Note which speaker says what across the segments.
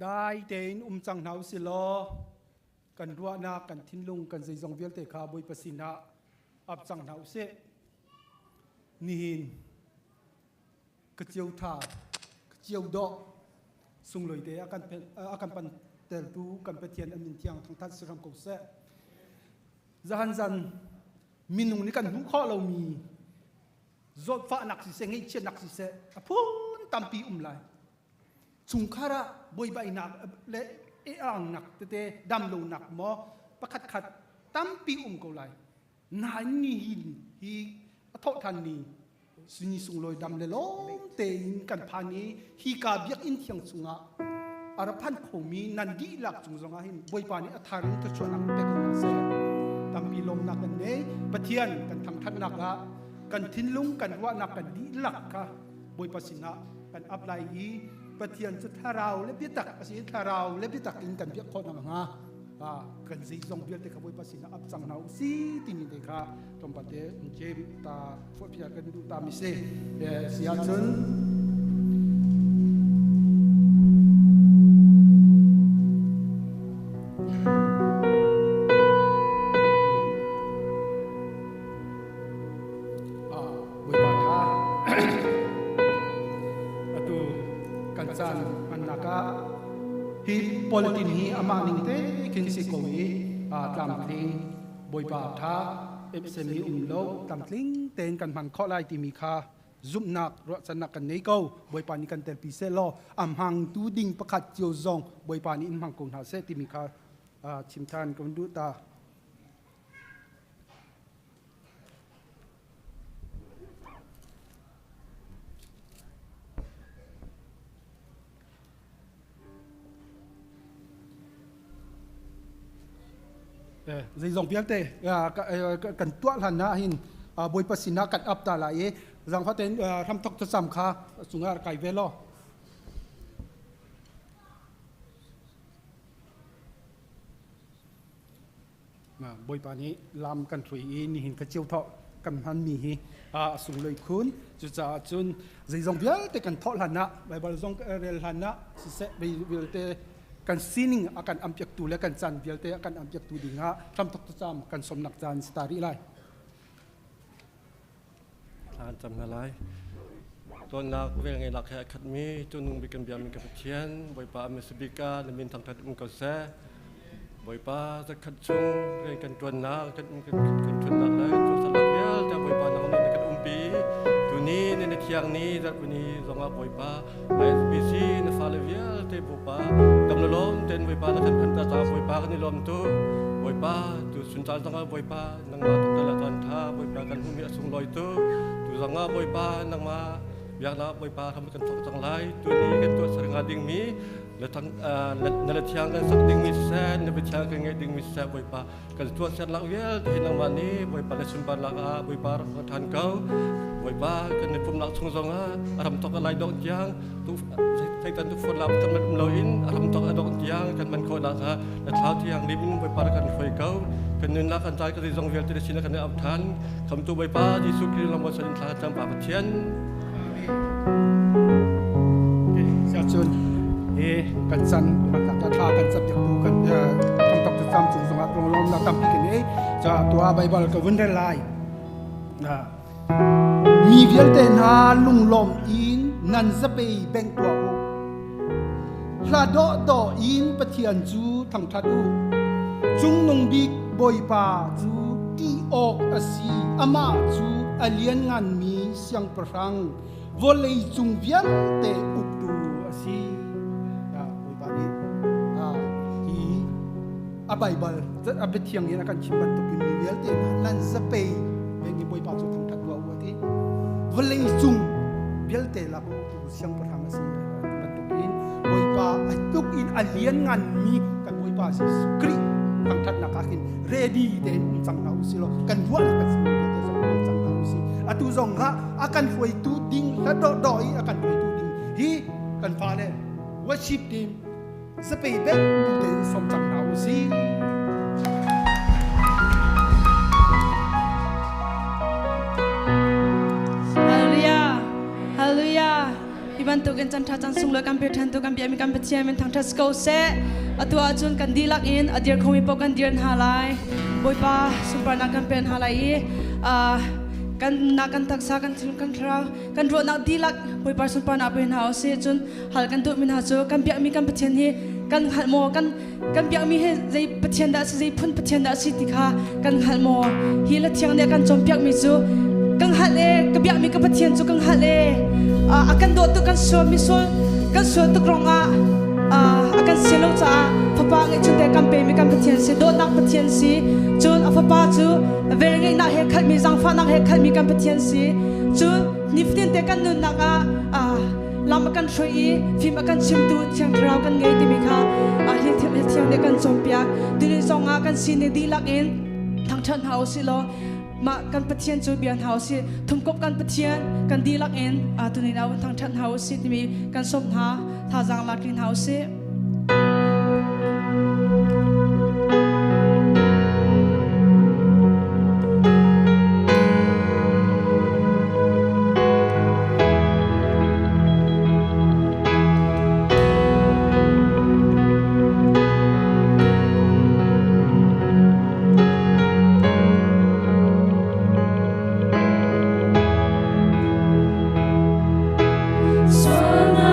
Speaker 1: ได้เต็นจังหนาวสิลอกันรัวนากันทิ้นลุงกันใจจงเวียลเตคาบุยปสินะอับจังหนาวเสนินกเจียวถากเจียวดอกสุงลอยเตอากันปันเตลตูกันเปเทียนอมินเทียงทางทัศสรมกุเสจันมินุงนี่กันหุข้อเรามีจดฟ้าหนักสิเซงให้เชียนหนักสิเสพูนตามปีไลสุงคาระบอยใบหนักเละอ่างหนักเตะดำโลหนักมอประขัดตามปีก็ไลนายนี่ฮีทอทันนี่สุนีสุงลอยดำเลยล้มเตยกันพานี้ฮีกาเบียกอินเทียงสุงะอารพันคงมีนันดีหลักจุงจงอาหินบอยปานี้อัฐารุตชวนนักเตะกันมาเสียตามปีลมนักกันเนยปะเทียนกันทางทันนักละกันทิ้นลุงกันว่านักกันดีหลักค่ะบอยปาสินะกันอัพไลน์ปะเทียนจะThlarauเล็บพิตักอาศัยThlarauเล็บพิตักกินกันเบียคนนังฮะกันซีซองเบียเตะขบวยภาษีนะอับจังหนาวซีตินิเดกาตรงประเทศเจมตาฟุตพิจารณาดูตามิเซเสียจนบุยบาทาatau kansan anaka hi politin hi amaning te kinsi kowi tlamtling boipa tha epsemi umlo tlamtling ten kan man kholai ti mi kha zumnak ro chanak kan nei ko boipa ni kan tel pi se lo am hang tu ding pakhat chiu zong boipa ni in hang kong ha se ti mi kha chimthan kon du ta dây dòng biếc tê cần tuột hẳn na hin bồi pasina cần ấp ta lại rằng phát đến tham tóc cho sắm kha chúng ta cài về lo mà bồi paนี้làm cần thủy ni hin cái chiêu thọ cần hắn mì hi sung lời khun chú cha chun dây dòng biếc tê cần thọ hẳn na bài bảo dòng rel hẳn na sẽ bị tê kan sining akan ampiak tu le kan chan bialte akan ampiak tu dinga tham tok cham kan somnak chan stari lai
Speaker 2: than cham na lai ton nak vel ngai lak ha khat mi chunung bikan biam mi ka phian boipa mi sibika le min tham that ko se boipa za khat chung re kan tuan na kan tuan na lai tu salak bial ta boipa na ni kan umpi tu ni ne thiang ni zat ni zonga boipa ISBC na falavial te bopa kam lom ten boipa na kan ta ta boipa kan ni lom tu boipa tu suntal zonga boipa nang ma ta la tan tha boipa kan humi asung loi tu zonga boipa nang ma biak na boipa tham kan thok chang lai tu ni kan tu saranga ding mi le thang na le thiang kan sak ding mi se na be thiang kan ngai ding mi se boipa kan tu set la wel te nang ma ni boipa le sun ban la boipa ra than kau boipa kan ni Pumhnak chung zonga aram tok lai dok jiang tu thai tan tu phon lap kan man loin aram tok dok jiang kan man kho la ka la thau thiang lim boipa kan phoi kau kan nun la kan tai ka zong wel te sin kan ab than kham tu boipa ji su ki lam san thla cham pa pathian
Speaker 1: sia chun kan san man ta tha kan sab tu kan tham tok cham chung zonga prong lom na tam pi kan ei cha tua bible ka vun re lai mi vial te na lung lom in nan zapei beng tua o hla do in pathian chu thang thadu chung nong dik boipa chu ti ok asi ama chu alian ngan mi siang prang volei chung vial te uptu asi boipa ni hi a bible zat a bethiang ni akan chimban to mi vial te nan zapei bengi boipa chu thang thadu o ti volei chung vial te la ko siang prang asi bantukin boipa atuk in alian ngan mi kan boipa si skri tang that na kakin ready den chang na usilo kan ruan kan si te zong chang na usi atu zong ra akan foi tu ding la doi akan foi tu ding hi kan fa le worship team sepei be tu den som chang na usi
Speaker 3: Hallelujah, hallelujah. Ibantu kan chan tha chan sung lo kan pe than tu kan bi mi kan pe chiam men thang tha sko se atua chun kan dilak in adir khomi po kan dir halai boipa super na kan pen halai kan na kan taksa kan thil kan thra kan ro nak dilak boipa super na pen ha se chun hal kan tu min ha chu kan bi mi kan pe chen hi kan hal mo kan bi mi he zai pe chen da zai phun pe chen da si ti kha kan hal mo hi la thiang ne kan chom piak mi chu kan hal le ka bi mi ka pe chen chu kan hal le akan do tu kan so mi so kan so tu kronga akan selo cha papa ngai chute kan pe mi kan pathian si do nak pathian si chun papa chu ver ngai na he khat mi jang fa nak he khat mi kan pathian si chun niftin te kan nun naka lam kan throi phim akan chim tu thiang thrau kan ngai ti mi kha hi thiang de kan chompia dili zonga kan sin di lak in thang than house si lo ma kan pathian chu bian house si thum kop kan pathian kan di lak in tu ni naw thang than house si ti mi kan som tha jang la green house si
Speaker 4: Suana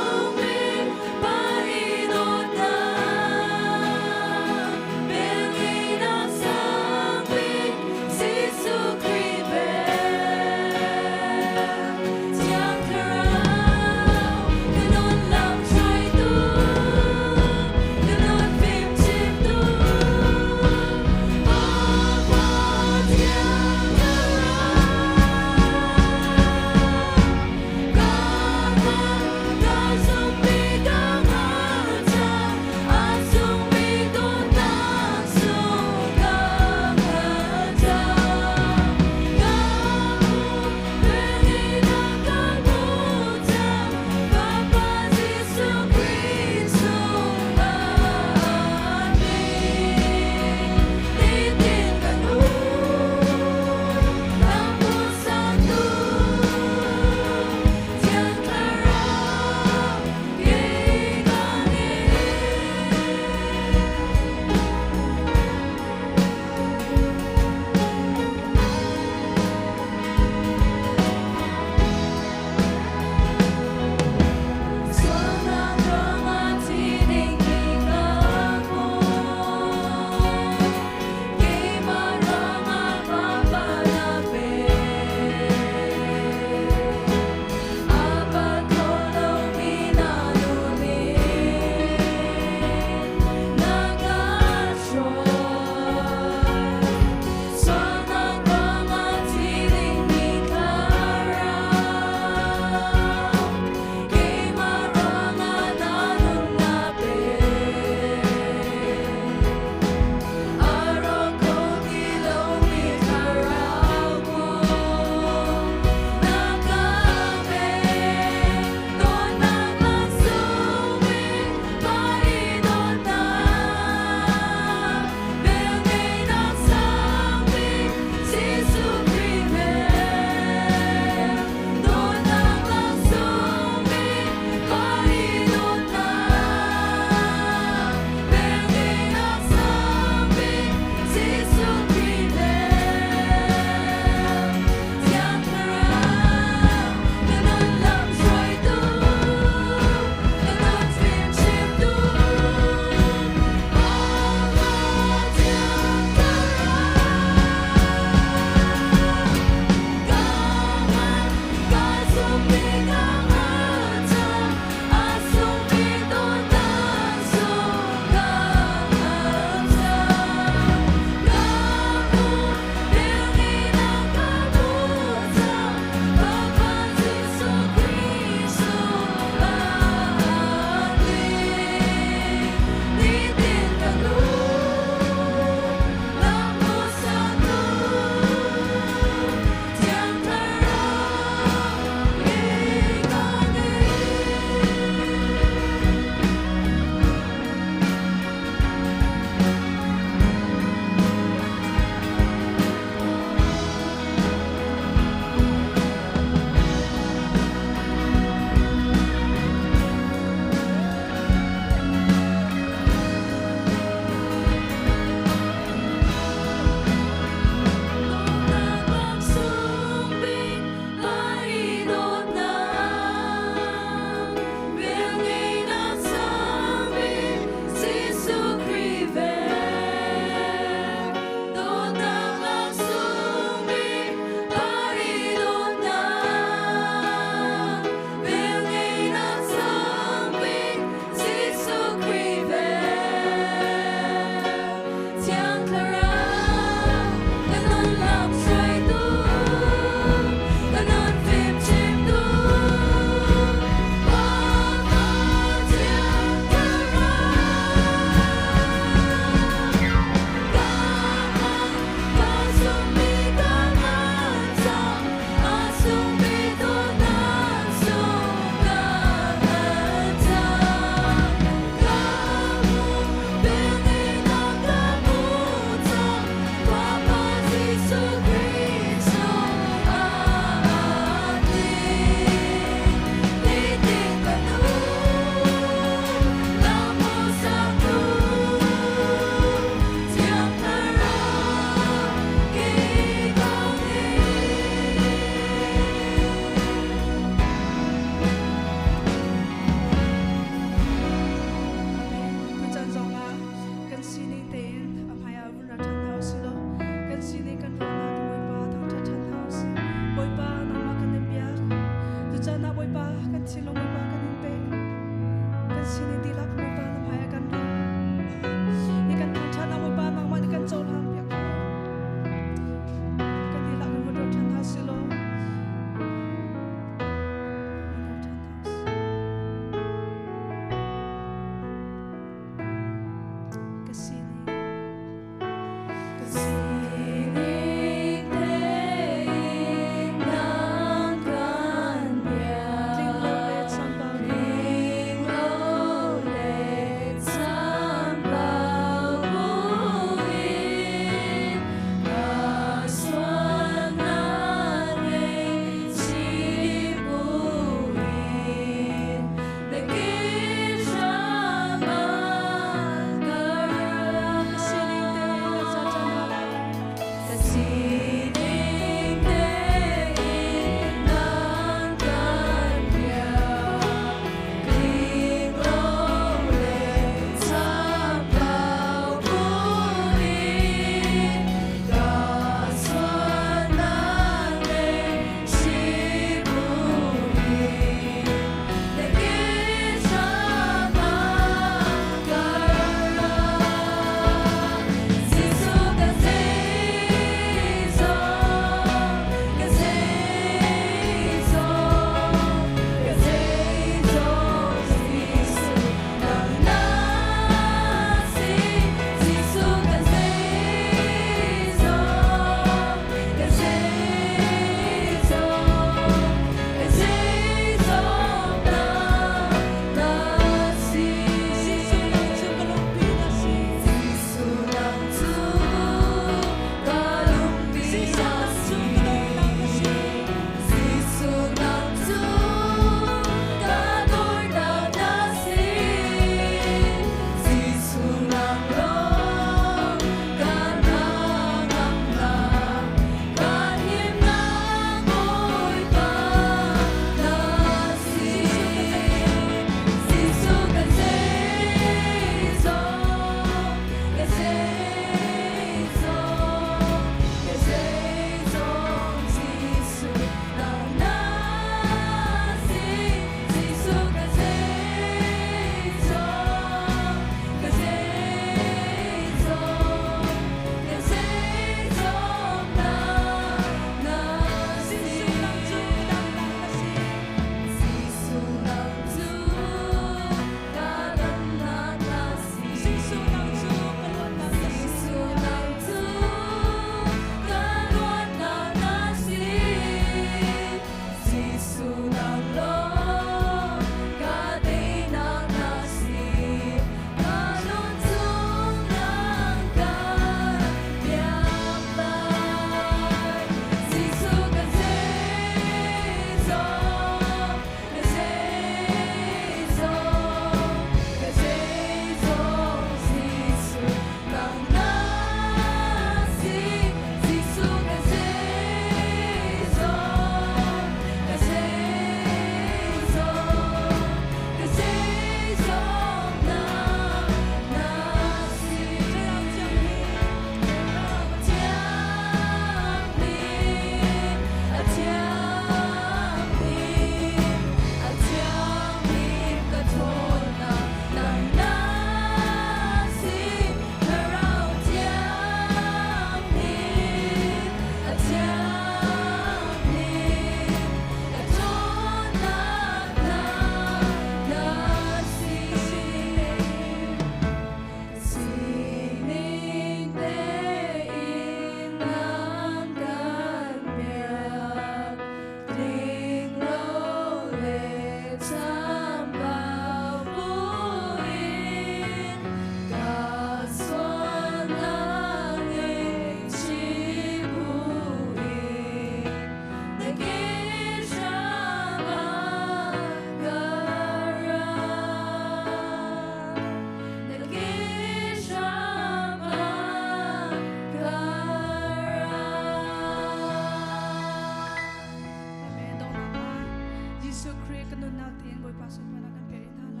Speaker 3: นุนนาวเตียนบอยปาสุปานักกันเปรินฮาไล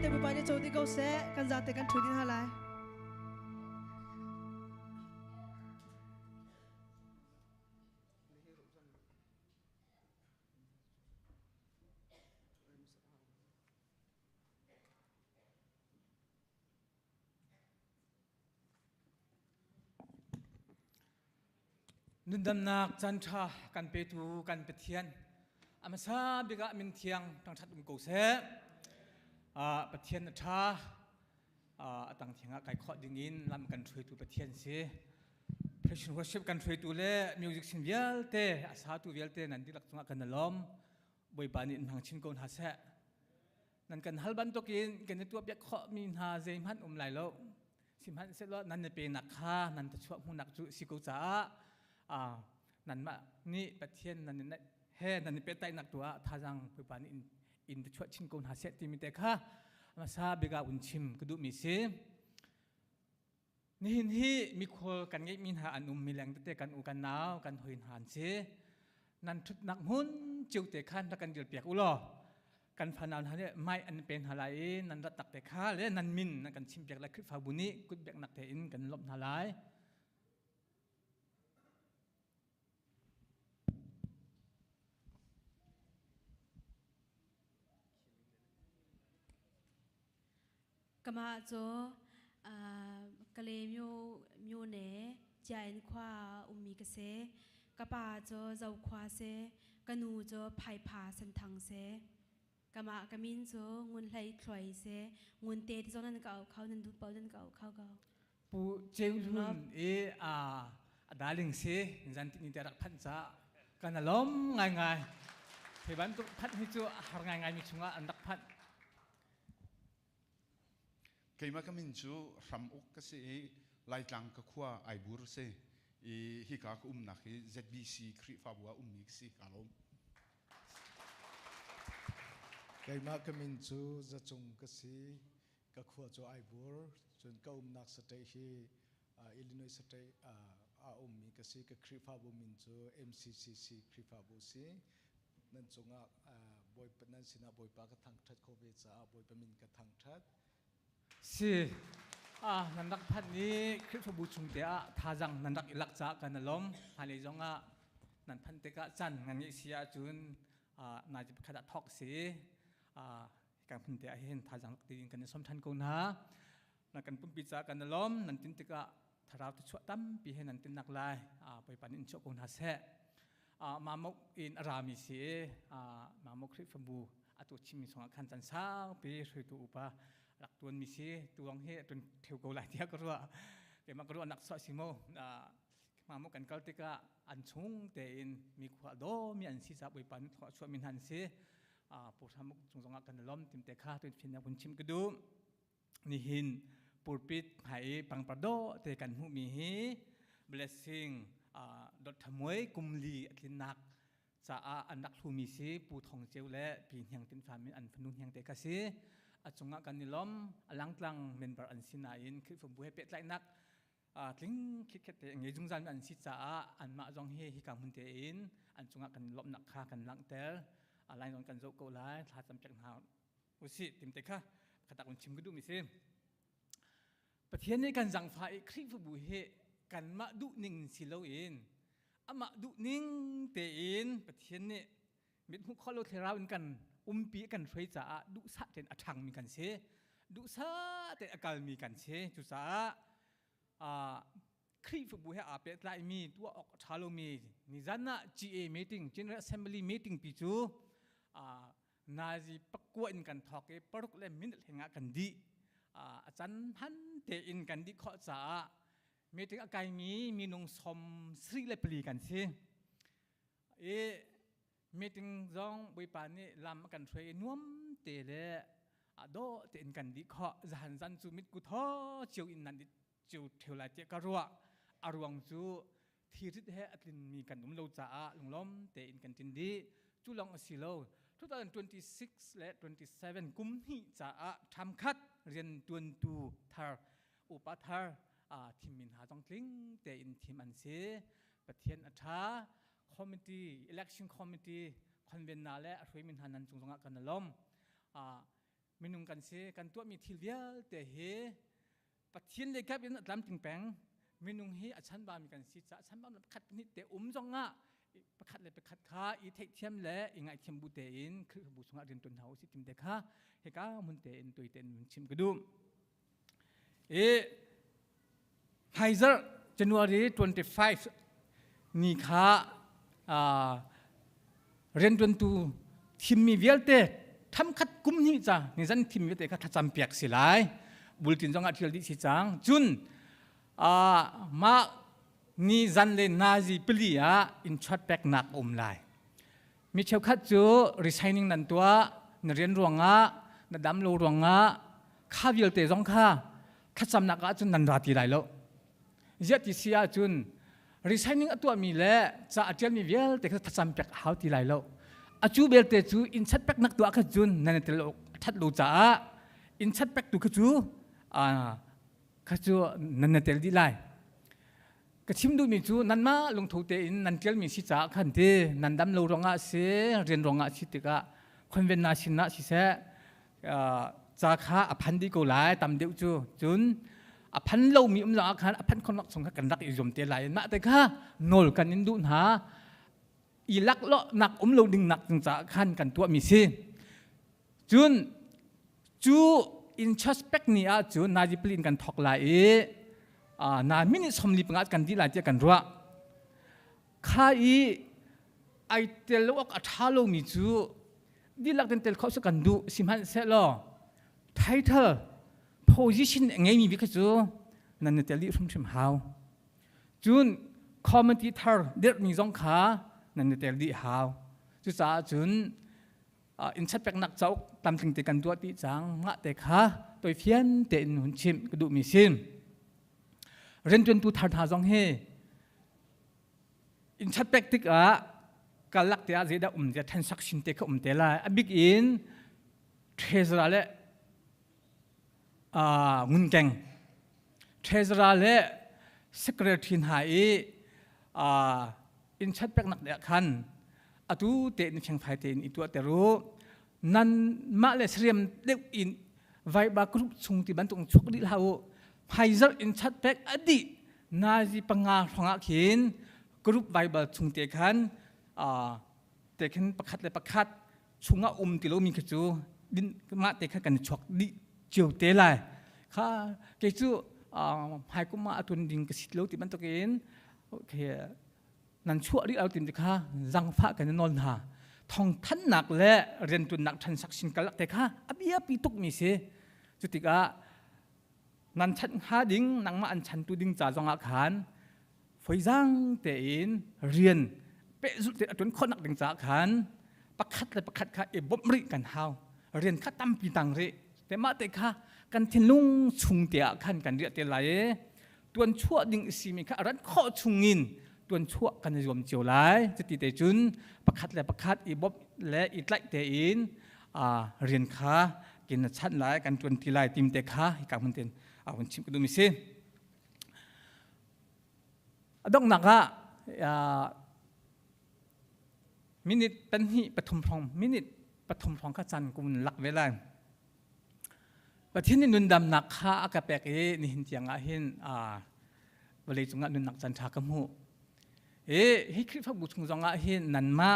Speaker 3: te bupa ni chodi ko se kan za te kan thudin halai
Speaker 4: นุนดำนักจันทรากันเปตูกันเปเทียนอามาซาบิกะมินเทียงตั้งทัดกุเสเปเทียนชาตั้งเทียงไก่ขอดึงอินลำกันช่วยตูเปเทียนเสีย Precious worship กันช่วยตูเล่มิวสิกสินเวลเตอาสาตูเวลเตนันที่หลักตรงกันล้อมบอยปานินทางชินโกนหาเสนั่นกันฮัลบันตกินกันในตัวเบียขอมินหาเซมันไหลโลสิมันเสร็จแล้วนั่นเป็นนักฆ่านั่นจะช่วยมุนักจุสิโกจ้านั่นมานี่ประเทศนั่นนี่เฮ้นั่นเป็นไตนักตัวท่าจังไปปานอินช่วยชินกุนหาเสติมิเตค่ะมาซาเบกาอุนชิมกระดูมิเซนี่หินที่มีคนกันงี้มีหาอันมีแรงเตะกันอุกันหนาวกันหินหันเซนั่นทุกนักหุ่นจิวเตะขันตะกันเดือดเปียกอุลอกันพนันฮะเนี่ยไม่อันเป็นอะไรนั่นรัตตักเตะข้าเลยนั่นมินนั่นกันชิมเปียกและคลิปฟาบุนีกุดเปียกนักเตะอินกันลบนาลาย
Speaker 3: กมาโจกะเลมิวเนจายนความีกเสกะปาโจเจ้าควาเสกะนูโจไผ่ผาสันทังเสกะมากะมินโจงุนไหลถอยเสงุนเตที่โจนั่นก็เอาเขานั่นดูเปานั่นก็เอาเขาก็
Speaker 4: ปูเจลลุนดาลิงเสจันตินิเตรักพันจ้ากันล้มง่ายๆเพื่อนตุพันให้โจหาง่ายๆมีช่วงอันดักพัน
Speaker 5: เคยมาก็มินจูรำอุกก็สิไล่จังก็ขั้วไอบูร์เซฮิกาก็นัก ZBC คริฟาบัวมิกซิกาลม
Speaker 6: เคยมาก็มินจูจะจงก็สิก็ขั้วจูไอบูร์จนก็นักสเตย์อิลลินอยส์สเตย์มิกซิก็คริฟาบัวมินจู MCCC คริฟาบัวซีนั่นจงบอยนั่นสินะบอยปากกระทั่งทัดโควิดจ้าบอยปมินกระทั่งทัด
Speaker 4: สินันดักพันนี้คริสต์บูชุงเดียท่าจังนันดักอิลักจากกันล้มฮาเลจงนันพันเตกะจันงันยิ่งเสียจุนน่าจะขดทอกสีการพันเตะเห็นท่าจังตีกันในสมทันกูนะนันกันปุ่มปีจากกันล้มนันตินเตกะทาราวจะช่วยตั้มปีให้นันตินนักลายไปปันอินโชกูนะเสมามุกอินอารามิสีมามุกคริสต์บูตัวชิมิสงขันจันสาวปีช่วยตัวอุปหลักตัวมีสิตัวงเฮจนเที่ยวเกาหลีที่ก็รู้ว่าเกี่ยมก็รู้นักสอสิโมมาโมกันเกาติกะอันชุ่งเตอินมีขวดโดมีอันซีซับไว้ปันขวดช่วยมินหันสิปูทำมุกจงจงกันล้อมติมเตค่าตัวเป็นบุญชิมกระดูนี่หินปูปิดหายปังประโดเตกันหูมีฮี blessing ดดทมวยกุมลีอัตินักจะอันนักทูมีสิปูทองเจียวและปีนยังตินฟามินอันพนุนยังเตกสิจงกันนิลมหลังกลางเมนบาร์อันสินาอินคือผมบุให้เป็ดไล่นักทิ้งคิดแค่แต่เงี้ยจงจันอันสิจ้าอันมาจงเฮฮิกามุนเตอินอันจงกันลมนักฆ่ากันหลังเตลอะไรนอนกันโจโกไลท้าจำจักหาอุสิติมเตค่ะขตักคนชิมก็ดูมิซิประเทศนี้กันจังไฟคลิปบุเฮกันมาดุนิ่งสิโลอินมาดุนิ่งเตอินประเทศนี้มิดหุกข้อโลเทราอินกันปีกันช่วยจ้าดุสะเต็นอัฐังมีกันเชดุสะเต็นอากาศมีกันเชจุสะคลิปบุเหอาเป็ดไลมีตัวออกชาโลมีนิจานะ GA meeting General Assembly meeting ปีจูนาจีปักกวนกันทอกปรุกเล่มมินเหงกันดีอาจารย์พันเตอินกันดีข้อจ้า meeting อากาศมีนงสมสรีเลปลีกันเชมีติงจงบุยปานี่ลำกันช่วยนุ่มเตะโดเตอินกันดีข้อจันจันจูมิดกุท้อเจียวอินนันดิเจียวเทวลายเจกรัวอารวงจูที่ริดเฮอัตลินมีกันนุ่มโลจ้าลุงล้มเตอินกันจินดีจูลองสิโล2026และ27กุมหิจ้าทำคัดเรียนตวนตูทาร์อุปทาร์ทีมมินหาจงคลิงเตอินทีมอันเซประเทศอัฐาcommittee election committee คนเวียนนาและช่วยมินหันนันจงจงกันล้ม มินุงกันเสกันตัวมีทิลเวียแต่เฮปัจเจียนเลยครับยันลำติงแปงมินุงเฮอัชันบามีกันสิจ้าชันบาขัดนิดแต่จงอ่ะประคัดเลยประคัดข้าอีเทเทียมและอีไงเทียมบุเตอินคือบุษงะเรียนตุนเฮาสิติมเด็กข้าเฮก้ามุนเตอินตุยเตนชิมกระดุมไฮเซอร์ January 25นี่ข้าเรียนตุนตูทีมมีเวลเตทำคัดกุมนี่จ้านี่จันทีมมีเวลเตข้าทัดจำเปียกสิไลบุลตินจงอาทิตย์ดิสิจังจุนมานี่จันเลนาจีปลียอินชัดแบกหนักไลมีเชลคัดจูรีไซนิ่งนั่นตัวนเรียนรวงะนดำโลรวงะข้าเวลเตจงข้าทัดจำนักจุนนันราตีไลโลเยติเสียจุนรีไซนิ่งตัวมีเล่จะอาจจะมีเวลเตข้าทัดจำแบกหาวตีไลโลอาจูเวลเตจูอินชัดแบกหนักตัวข้าจุนนั่นเตโลทัดโลจ้าอินชัดแบกตัวข้าจูข้าจูนั่นเตลดีไลก็ชิมดูมีจูนั่นมาลงทุนเตอินนั่นเที่ยวมีสิจ้าขันเตนั่นดำโลรองะเสเรียนรองะสิติกะคนเวนัสินะสิเสจ้าข้าอภันดีกูไลตามเดียวจูจุนอภันโลมีลองะขันอภันคนนักสงฆ์กันรักอิจมเตไลมาแต่ข้าโนลกันอินดูหาอีลักเลาะหนักโลดึงหนักจึงจ้าขันกันตัวมีสิจุนจูอินชัสเปกนี่อาจูนาจิปลินกันทอกไลนามินิสมลิปงัดกันดีหลายเจ้ากันรัวข้าอีไอเตลวกอัฐาโลมิจูดีหลักเตลเขาสักกันดูสิมันเสร็จแล้วไทเทอร์โพซิชันไงมีวิกจูนั่นเตลิรุ่มชิมฮาวจูนคอมเมนเตอร์เด็ดมีสองขานั่นเตลิฮาวจุดสาจูนอินชัดแปกนักเจ้าตามถึงเตกันตัวตีจังมาแต่ขาตัวเฟียนเตนหุ่นชิมกระดูมีซิมเรียนจนตัวทาร์ทาจงเฮอินชัดแปกติกการลักเตะเจด้าจะทันสักชินเตะเตะละบิ๊กอินเทสราเล่งุนแกงเทสราเล่เซกเรทินหายอินชัดแปกนักเดะคันอตูเตนเชียงไทยเตนอีตัวเตรู้นั่นมาเลเซียมเด็กอินไวบากรุปชุงที่บรรทุกชุกดิลาวไฮเซอร์อินชัดแปกอดีนาจีปังงาฟงอาขินกรุปไวบาชุงเตคันเตคันประคัดเลยประคัดชุงอาติโลมีขจูดินมาเตคันกันชกดิเจียวเตลัยข้าเกจูไฮกุมาตุนดิงกสิทโลที่บรรทุกอินโอเคนั่นชั่วที่เอาติมติข้าจังฟ้ากันนอนหาทองท่านหนักและเรียนจนหนักทันสักสินกันลักแต่ข้าอภิยาปีตุกมีเสจุติกานันชันหาดิ้งนังมาอันชันตูดิ้งจ่าจงอาคารไฟจังเตอินเรียนเป๊ะสุดเตอจนคนนักดิ้งจ่าคารประคัดเลยประคัดข้าบบริกันเฮาเรียนข้าตั้มปีตังเรแต่มาแต่ข้ากันทิ้งลุงชุงเตะขันกันเรียเตลัยตัวชั่วดิ้งสิมีข้ารันข้อชุงอินตัวชั่วกันรวมเจียวไลจะติดเตจุนประคัดและประคัดบบและอีไลเตอินเรียนข้ากินชัดไลกันจนทีไลติมเตข้าให้กับมันเต็นวันชิมก็ดูมิเซดอกนักมินิเป็นที่ปฐมพรองมินิปฐมพรองข้าจันกุมหลักเวลาประเทศนี้นุนดำนักข้าอากาศแปลกนี่เห็นเจียงเห็นบริจงนุนนักจันทากมูให้คลิปพระบุตรจงเห็นนันมา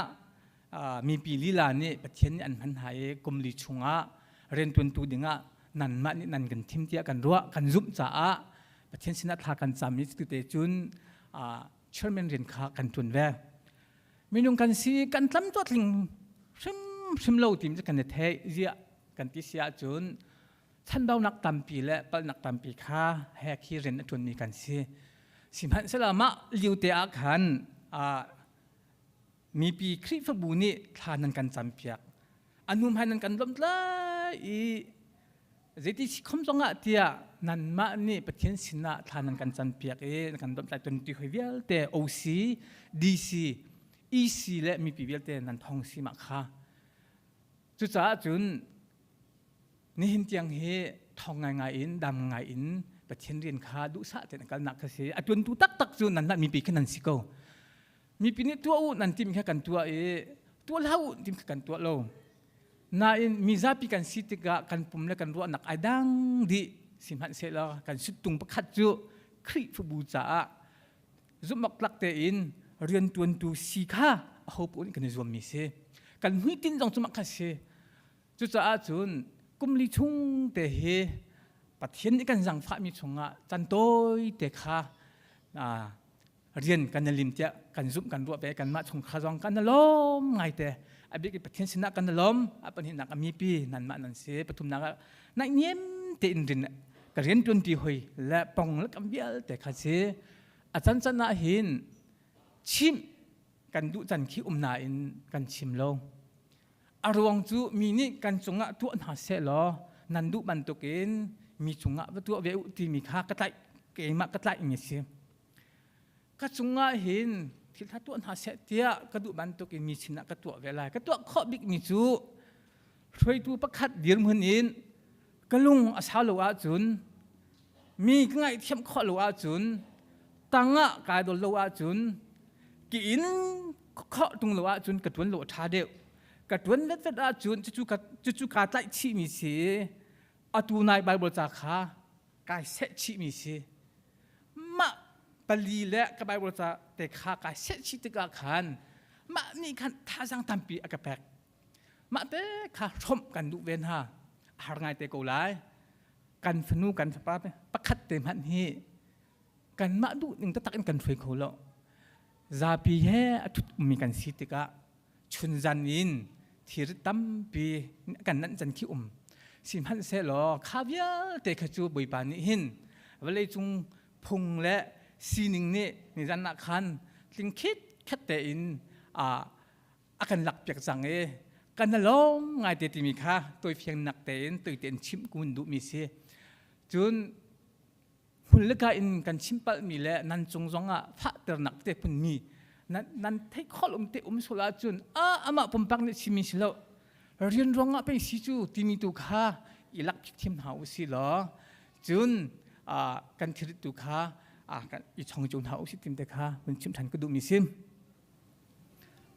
Speaker 4: มีปีลีลานี่ประเทศนี้อันพันหายกลมลีชงเรียนตัวตูดิ่งนันมานี่นันกันทิมเทียกันรัวกันซุบจ้าประเทศสินัทากันจำมิสตุเตจุนเชื่อมันเรียนข้ากันตุนแวมีนุ่งกันซีกันตั้มตัวลิงชิมเล่าทีมจะกันเทเจียกันที่เสียจุนท่านเบานักตามปีและปนักตามปีข้าแหกขี้เรียนตุนมีกันซีสิมันสลามะลิวเตอาขันมีปีคริฟบูนี่ทานันกันจำเปียกอันนุ่มให้นันกันล้มเลยเจติคมจงเตียนันมานี่ประเทศสินะทานันกันจำเปียกกันล้มใจจนที่หอยเวลเตโอซีดีซีอีซีและมีปีเวลเตนันทองซีมาค่ะจุดจ้าจุนนี่เห็นเตียงเฮทองไงอินดำไงอินประเทศเรียนข้าดูสะแต่นักนักเสียจนตัวตักจุนนั้นมีปีแค่นั้นสิก็มีปีนี้ตัวนั่นทีมแค่กันตัวตัวเล่าทีมแค่กันตัวเรา na in mizapi kan sitika kan pumle kan ruanak adang di simhan sela kan sutung pakhat ju kri fubu cha zumak lak te in rian tuan tu sikha hope un kan zum mi se kan huitin jong chumak kha se chu cha chun kumli chung te he pathian kan jang pha mi chunga chan toi te kha rian kan lim tia kan zum kan ru pe kan ma chung kha jong kan lom ngai te abik pathian sina kan lom apan hin nak mi pi nan ma nan se pathum na na nyem te in rin ka rian tuan ti hoi la pong la kam bial te kha se achan chan na hin chim kan du chan khi na in kan chim lo arwang chu mi ni kan chunga tu na se lo nan du ban tukin mi chunga wa tu ve ti mi kha ka tai ke ma ka tai mi se ka chunga hin thil tha tu na se tia ka du ban tukin mi china ka tu ve lai ka tu kho big mi chu throi tu pakhat dir mun in kalung asal lo a chun mi ngai thiam kho lo a chun tanga ka do lo a chun ki in kho tung lo a chun ka tun lo tha deu ka tun let vet a chun chu ka tai chi mi se atu nai bible cha kha kai se chi mi se ma pali le ka bible cha te kha kai se chi te ka khan ma ni khan tha sang tampi akapek ma te kha thom kan du ven ha har ngai te ko lai kan phnu kan pa pakhat te man hi kan ma du ning ta tak kan throi kho lo Zarhpi he atut mi kan sitika chun zanin thir tampi kan nan chan khi sim han se lo khavya te khachu BAWIPA ni hin wale chung phung le sining ni jan na khan tling khit khat te in akan lak pyak chang e kan lom ngai te ti mi kha toi phiang nak te in toi ten chim kun du mi se chun hulka in kan simpal mi le nan chung zonga pha ter nak te pun mi nan thai khol te sola chun ama pumpak ni chimi silo rian ronga pe si chu timi tu kha ilak thim hau si lo chun kan thir tu kha kan I chong chung hau si tim te kha mun chim than ka du mi sim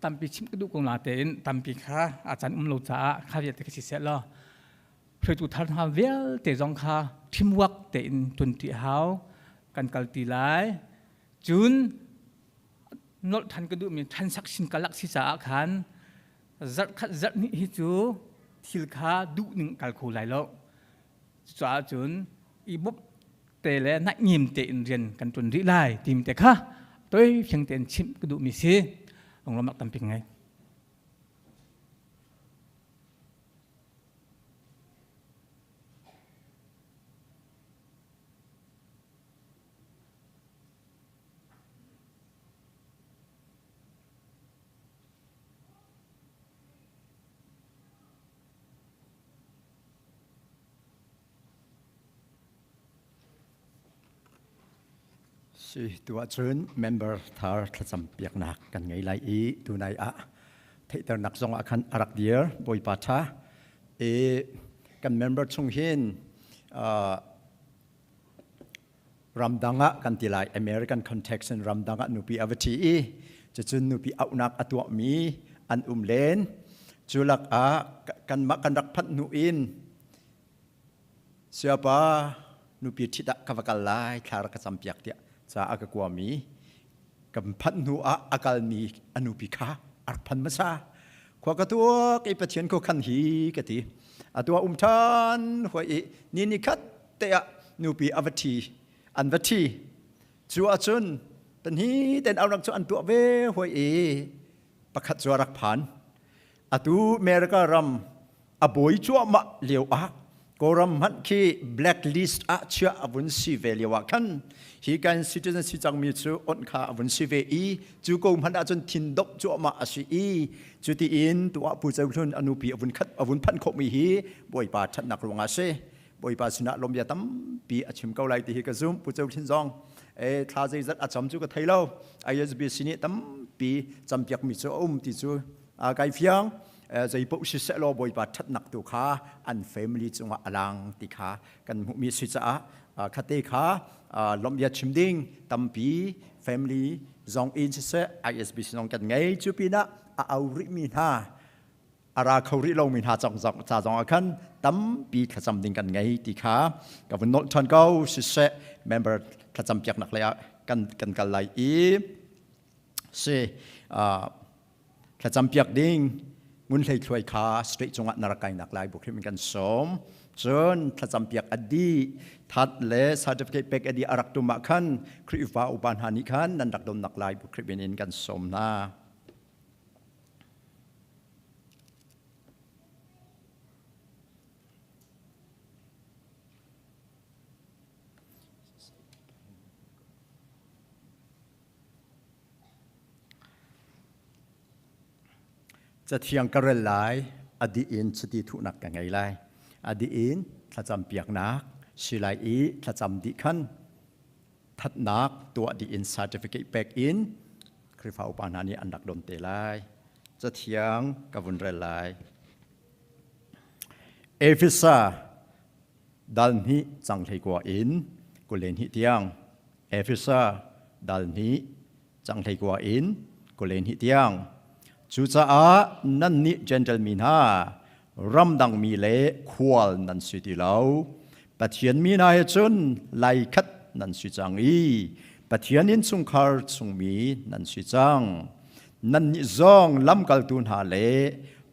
Speaker 4: tampi chim ka du kong la te in tampi kha achan lo cha kha ya te ka si se lo phoi tu than ha vel te jong kha teamwork te in 20 hau kan kalti lai chun not than ka du mi transaction kalak si cha khan zat khat zat ni hi chu thil kha du ning kal khu lai lo cha chun I bop te le na nyim te in rian kan tun ri lai tim te kha toi pheng ten chim ka du mi si ong lam tam ping ngai
Speaker 7: si tua chun member thar thacham piak nak kan ngai lai I tu nai thei ter nak zong akhan arak dir BAWIPA tha kan member chung hin ramdanga kan tilai American context and ramdanga nupi avati chun nupi aunak atwa mi an len chulak kan ma kan rak phat nu in siapa nupi thida kavakal lai thar ka sampiak tia cha akakwa mi kam phat nu akal mi anupi kha arphan masa khwa ka tu ke pathian ko khan hi ka ti atua than hoi ni khat te nupi avati anvati chu achun tan hi ten aurak chu an tu ve hoi pakhat chu rak phan atu America ram aboi chu ma leu koram han ki blacklist chia avun si ve lewa khan hi kan citizenship chang mi chu on kha avun si ve chu ko man achun thin dok chu ma asi chu ti in tu pu chau thun anupi avun khat avun phan kho mi hi BAWIPA that nak ronga se BAWIPA sina lom ya tam pi achim kau lai ti hi ka zum pu chau thin jong tha jai zat acham chu ka thailo ISBC ni tam pi champiak mi chu ti chu kai phiang zai po si se lo BAWIPA that nak tu kha an family chunga alang ti kha kan mi si cha khate kha lom ya chimding tampi family zong in se ISBC nong kan ngai chu pi na au ri mi ha อาราเขาริโลมินหาจงอาคันตั้มปีขจำดิ่งกันไงตีขากับวันนนทันเก้าสิเซเมมเบอร์ขจำเปียกนักเลยกันไลอีเซขจำเปียกดิ่งงุนเลยช่วยขาสตรีจงอันนรกายนักไลบุคลิปกันสมจนขจำเปียกอดีทัดเลสาธิตเปกอดีอารักตุมาคันคริฟ้าอุปานหานิคันนันดักดมนักไลบุคลิปกันสมนาจะเทียงกระเรลายอดีอินสติทุนักกันไงไลอดีอินถ้าจำเปียกนักสิไลอีถ้าจำดิขันทัดนักตัวอดีอิน certificate back in คริฟ้าอุปานานี้อันดักดมเตไลจะเทียงกับวันเรลายเอฟิซาดัลนี้จังเลยกว่าอินกุเลนฮิเทียงเอฟิซาดัลนี้จังเลยกว่าอินกุเลนฮิเทียงจูจ้านั่นนี่เจนเทลมินฮารำดังมีเล่ควอลนั่นสุดที่เราปัจเจียนมีนายจนไล่คัดนั่นสุดจังอีปัจเจียนอินสุงคาร์สุงมีนั่นสุดจังนั่นนี่จงลำกัลตุนฮาเล่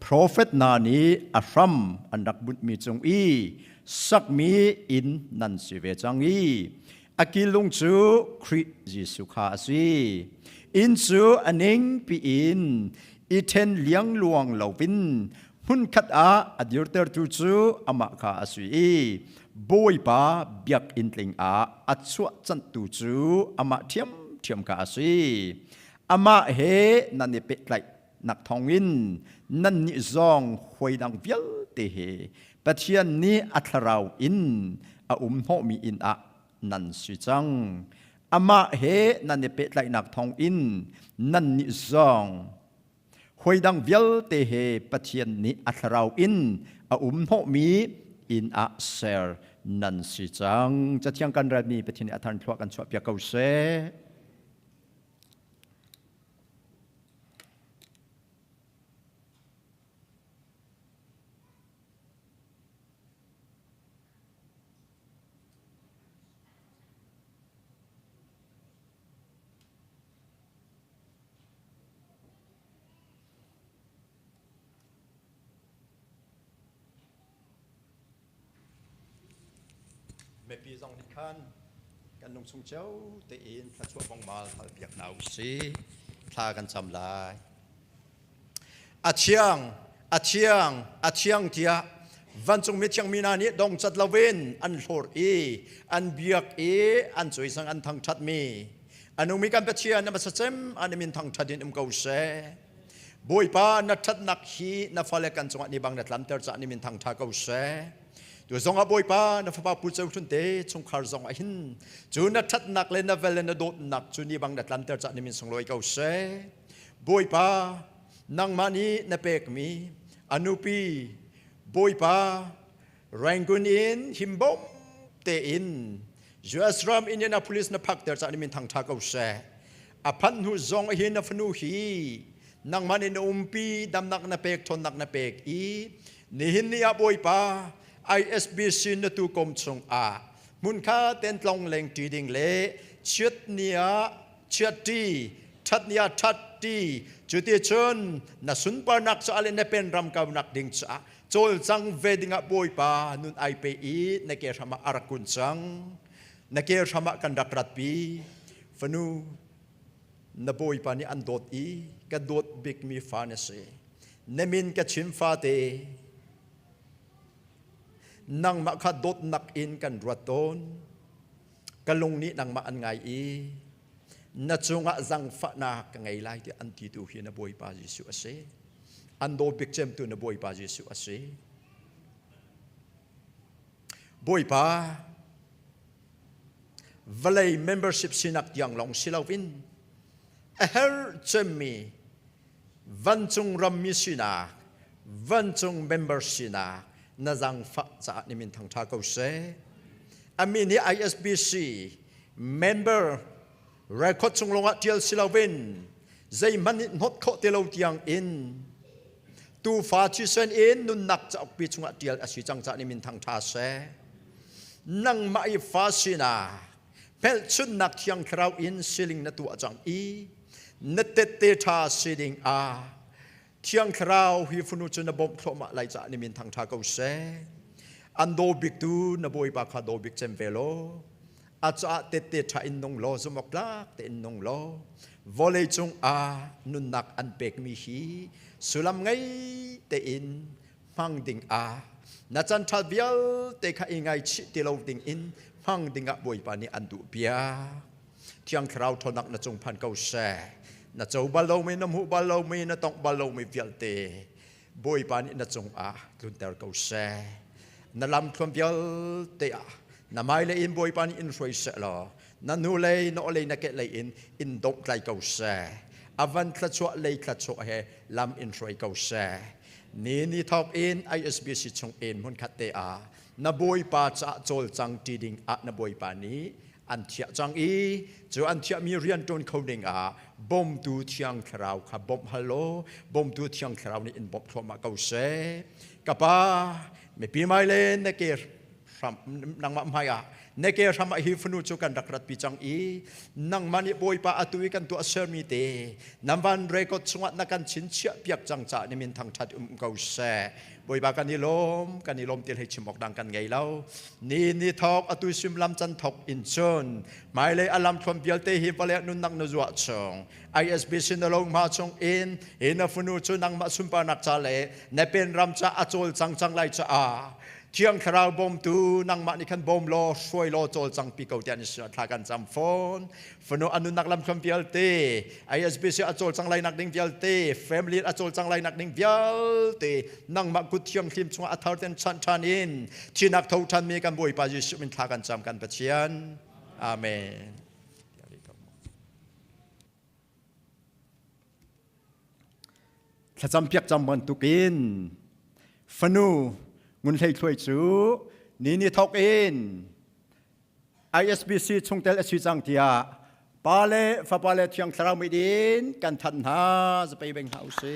Speaker 7: prophet นานีอัฟรัมอันดักบุตรมีจงอีสักมีอินนั่นสุดเวจังอีอากิลุงจูคริจิสุขาสีอินจูอันเองปีอินอีเทนเลี้ยงลวงเหล่าวินหุ่นขัดอาอดีตเตอร์จูจูอามาคาอสุยบอยป้าเบียกอินลิงอาอัดสวจันตูจูอามาเทียมคาอสุยอามาเฮนันเนเป็ดไหลนักทองอินนันนิจองหวยดังเวียลเตเฮปัจเจียนนี้อัทราวอินอาโฮมีอินอานันสุจังอามาเฮนันเนเป็ดไหลนักทองอินนันนิจองหวยดังเวียลเตเฮปัจเจียนนี้อัทราวอินอาโฮมีอินอาเซร์นันสุจังจะเที่ยงกันเรื่องนี้ปัจเจียนอัทรันทวกันสวบเปียกเอาเซไม่ปีจงที่ขันกันลงสุ่งเจ้าเตอินพระชั่วบองมาลเปียกหนาวสีพากันจำลายอาเชียงเทียวันจงมิเชียงมีนานี้ดงจัดละเวนอันโหดอันเบียกอันสวยสังอันทางชัดมีอันนุ่มมีการเปเชียนนับสัจเจมอันมินทางชัดดินเกาเสบอยป้านัดชัดนักฮีนับฟังเล็กันจงอันนี้บางนัดลำเตอร์จะอันมินทางทาเกาเสตัวจงอาบอยป้านับฟ้าพูดเจ้าทุนเตจงคาร์จงอินจูนัดชัดนักเลนนับเวลนโดดนักจูนี้บางนัดลำเตอร์จะอันมินสงลอยเกาเสบอยป้านังมานีนับเปกมีอนุปีบอยป้าแรงกุนอินหิมบอมเตอินจูอัสรามอินเดียนาโพลิสนับพักเตอร์จะอันมินทางทาเกาเสอพันหูจงอินนับฟนูฮีนังมานีนุมปีดำนักนับเปกทนนักนับเปกนี่หินนี่อาบอยป้าISBC นตุกรมชงอามุนค่าเต็นลงแรงตีดิ่งเละเชิดเนียเชิดตีทัดเนียทัดตีจุดที่ชนนัสุนปานักสอาเลนเป็นรำกาวนักดิ่งจ้าโจลจังเวดิงบอยปานุนIPEนักเกษมาอารักุนจังนักเกษมากันดักรัดปีฟนูนบอยปานี่อันโดดกระโดดบิกมีฟาเนเซเนมินกระชิมฟาเตนังมาขัดดดนักอินกันรัตนกันลงนี้นังมาอันไงนัดจงอาจังฝันากไงไล่ที่อันที่ดูเห็นนบอยปาจิสุอาเซอันโดบิกเจมตัวนบอยปาจิสุอาเซบอยปาเวลัย membership สินักยังลองสิลาวินเฮอร์เจมีวันจงรำมิสินาวันจง member สินานาจังฝักจะนิมินทางทาเกาเสอามินี ISBC member เรคคอร์ดจงลงอัดเทียลสิลาวินใจมันนดโคเตลาวที่ยังอิน tu fa chi sen in nun nak cha pi chunga tial asi chang cha ni min thang tha se nang mai fa sina pel chun nak thiang thrau in siling na tu achang i na te tha siding a thiang thrau hi funu chun na bom thoma lai cha ni min thang tha ko se an do big tu na boi ba kha do big chem velo acha te tha in nong lo zumok lak te in nong lo volei chung a nun nak an pek mi hi sulam ngai te in mang ding a na chan thal bial te kha ingai chi te lo ding in mang ding a boi pa ni an du pia thiang thrau thonak na chung phan ko se na chau ba lo me na mu ba lo me na tong ba lo me vial te boi pa ni na chung a lun ter ko se na lam thom bial te a na mai le in boi pa ni in roi se lo na nu le no le na ke le in dok lai ko se avan thla chwa le thla chwa he lam in roi ko se ni thok in ISBC chung in mun khat te a na boi pa cha chol chang ti ding a na boi pa ni an thia chang i chu an thia mi rian ton coding a bom tu thiang thrau kha bom halo bom tu thiang thrau ni in bom thoma ko se kapa me pi mai le na ke ram nang ma mai a ne ke ram hi funu chu kan dakrat pi chang i nang mani boi pa atui kan tu aser mi te namban record chunga na kan chin chia piak chang cha ni min thang that ko se boi ba kan ni lom til he chimok dang kan ngai lau ni thok atui sim lam chan thok in chon mai le alam thom bial te hi pale nun nang no zuwa chong ISBC na long ma chong in a funu chu nang ma sumpa nak cha le ne pen ram cha achol chang lai cha a thiang thrau bom tu nang ma ni khan bom lo soi lo chol chang pi ko tian sa tha kan cham phone fano anu nak lam kham pial te ISBC achol chang lai nak ding pial te family achol chang lai nak ding pial te nang ma ku thiam thlim chunga athar ten chan in chinak thau than mi kan boi pa jisu min tha kan cham kan pachian amen thacham piak cham ban tukin fanu ngun thei thloi chu ni thok in ISBC chungtel asi chang tia pale fa pale thiang thrau mi din kan than ha za pe beng hause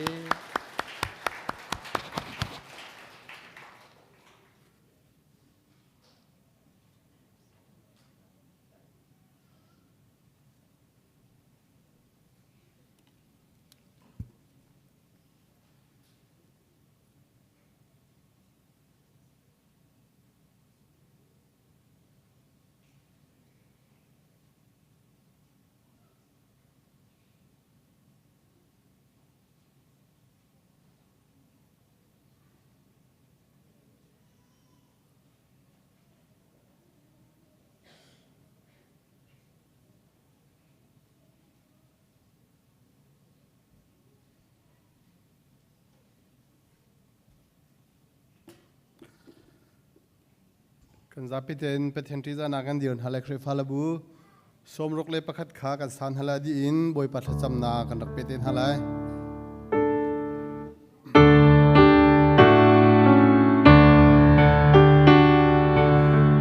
Speaker 8: kan Zarhpi ten pethen tiza na kan dion halai khre phalabu somrok le pakhat kha kan san hala di in boi pa thacham na kan rak peten halai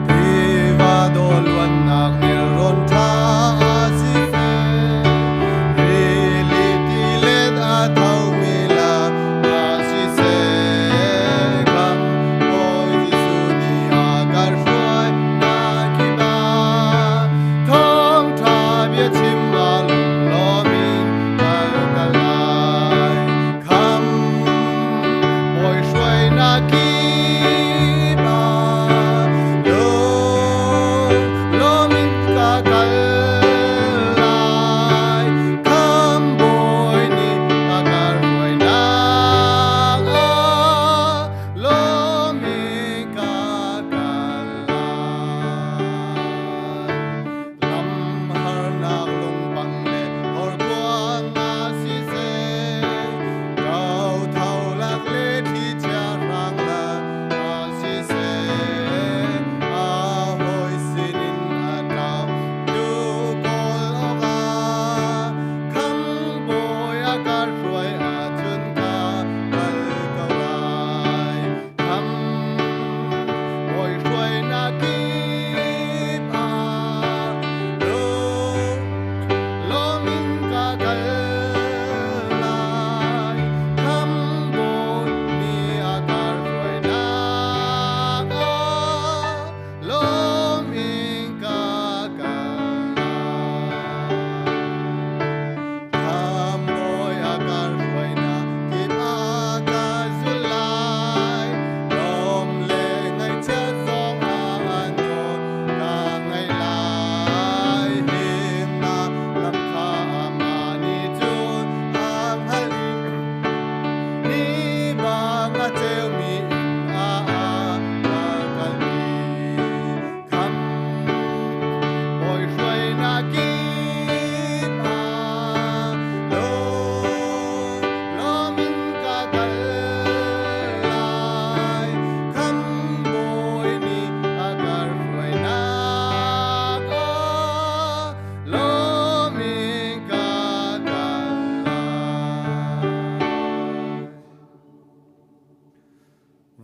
Speaker 8: Eva do luatnak ni ron tha asife reality let a thau mila asise kam oi suni agar foi na kiba thong tha bia chim mal lo min kal kala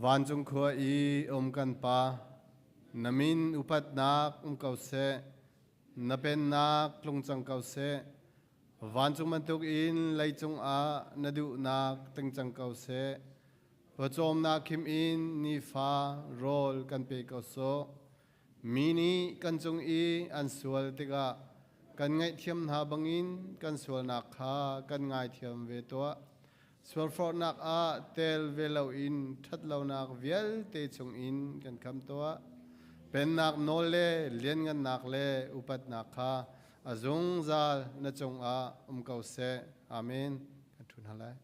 Speaker 8: van chung khua i kan pa namin upat nak kau se napen nak lung chang kau se van chung man tuk in lai chung a nadu nak teng chang kau se vachom na kim in ni fa rol kan pe kau so mini kan chung i an sual tika kan ngai thiam na bangin kan sual nak kha kan ngai thiam ve to sual for nak a tel velo in that lo nak vial te chung in kan kam to pen nak no le lien ngan nak le upat nak kha azung zal na chung a kau se amen kan thun halai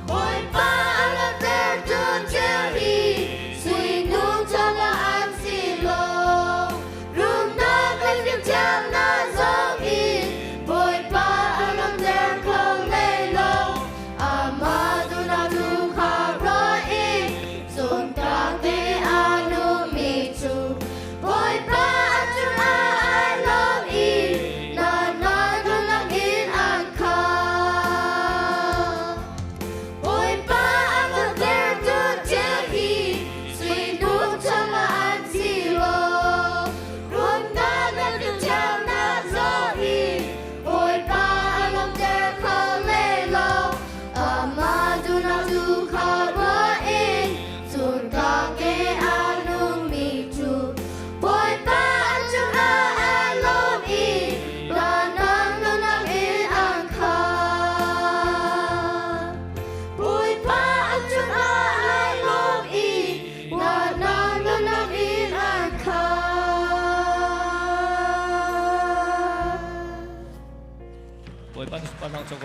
Speaker 9: Oi pa ala te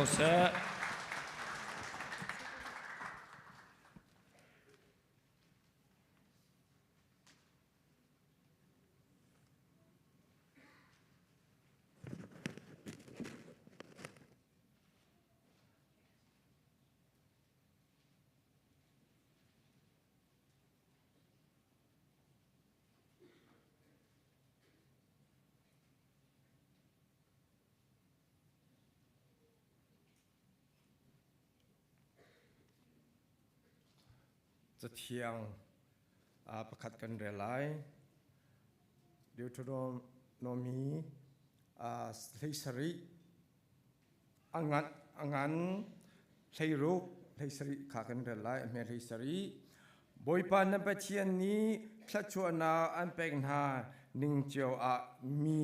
Speaker 2: seจะเที่ยงประคัดกันเรื่อยเดี๋ยวทุกโนมีลิสริอังันลิรูลิสริขากันเรื่อยเมื่อลิสริบอยปานนับเชียนนี้พระชวนาอันเป็นหาหนึ่งเจียวมี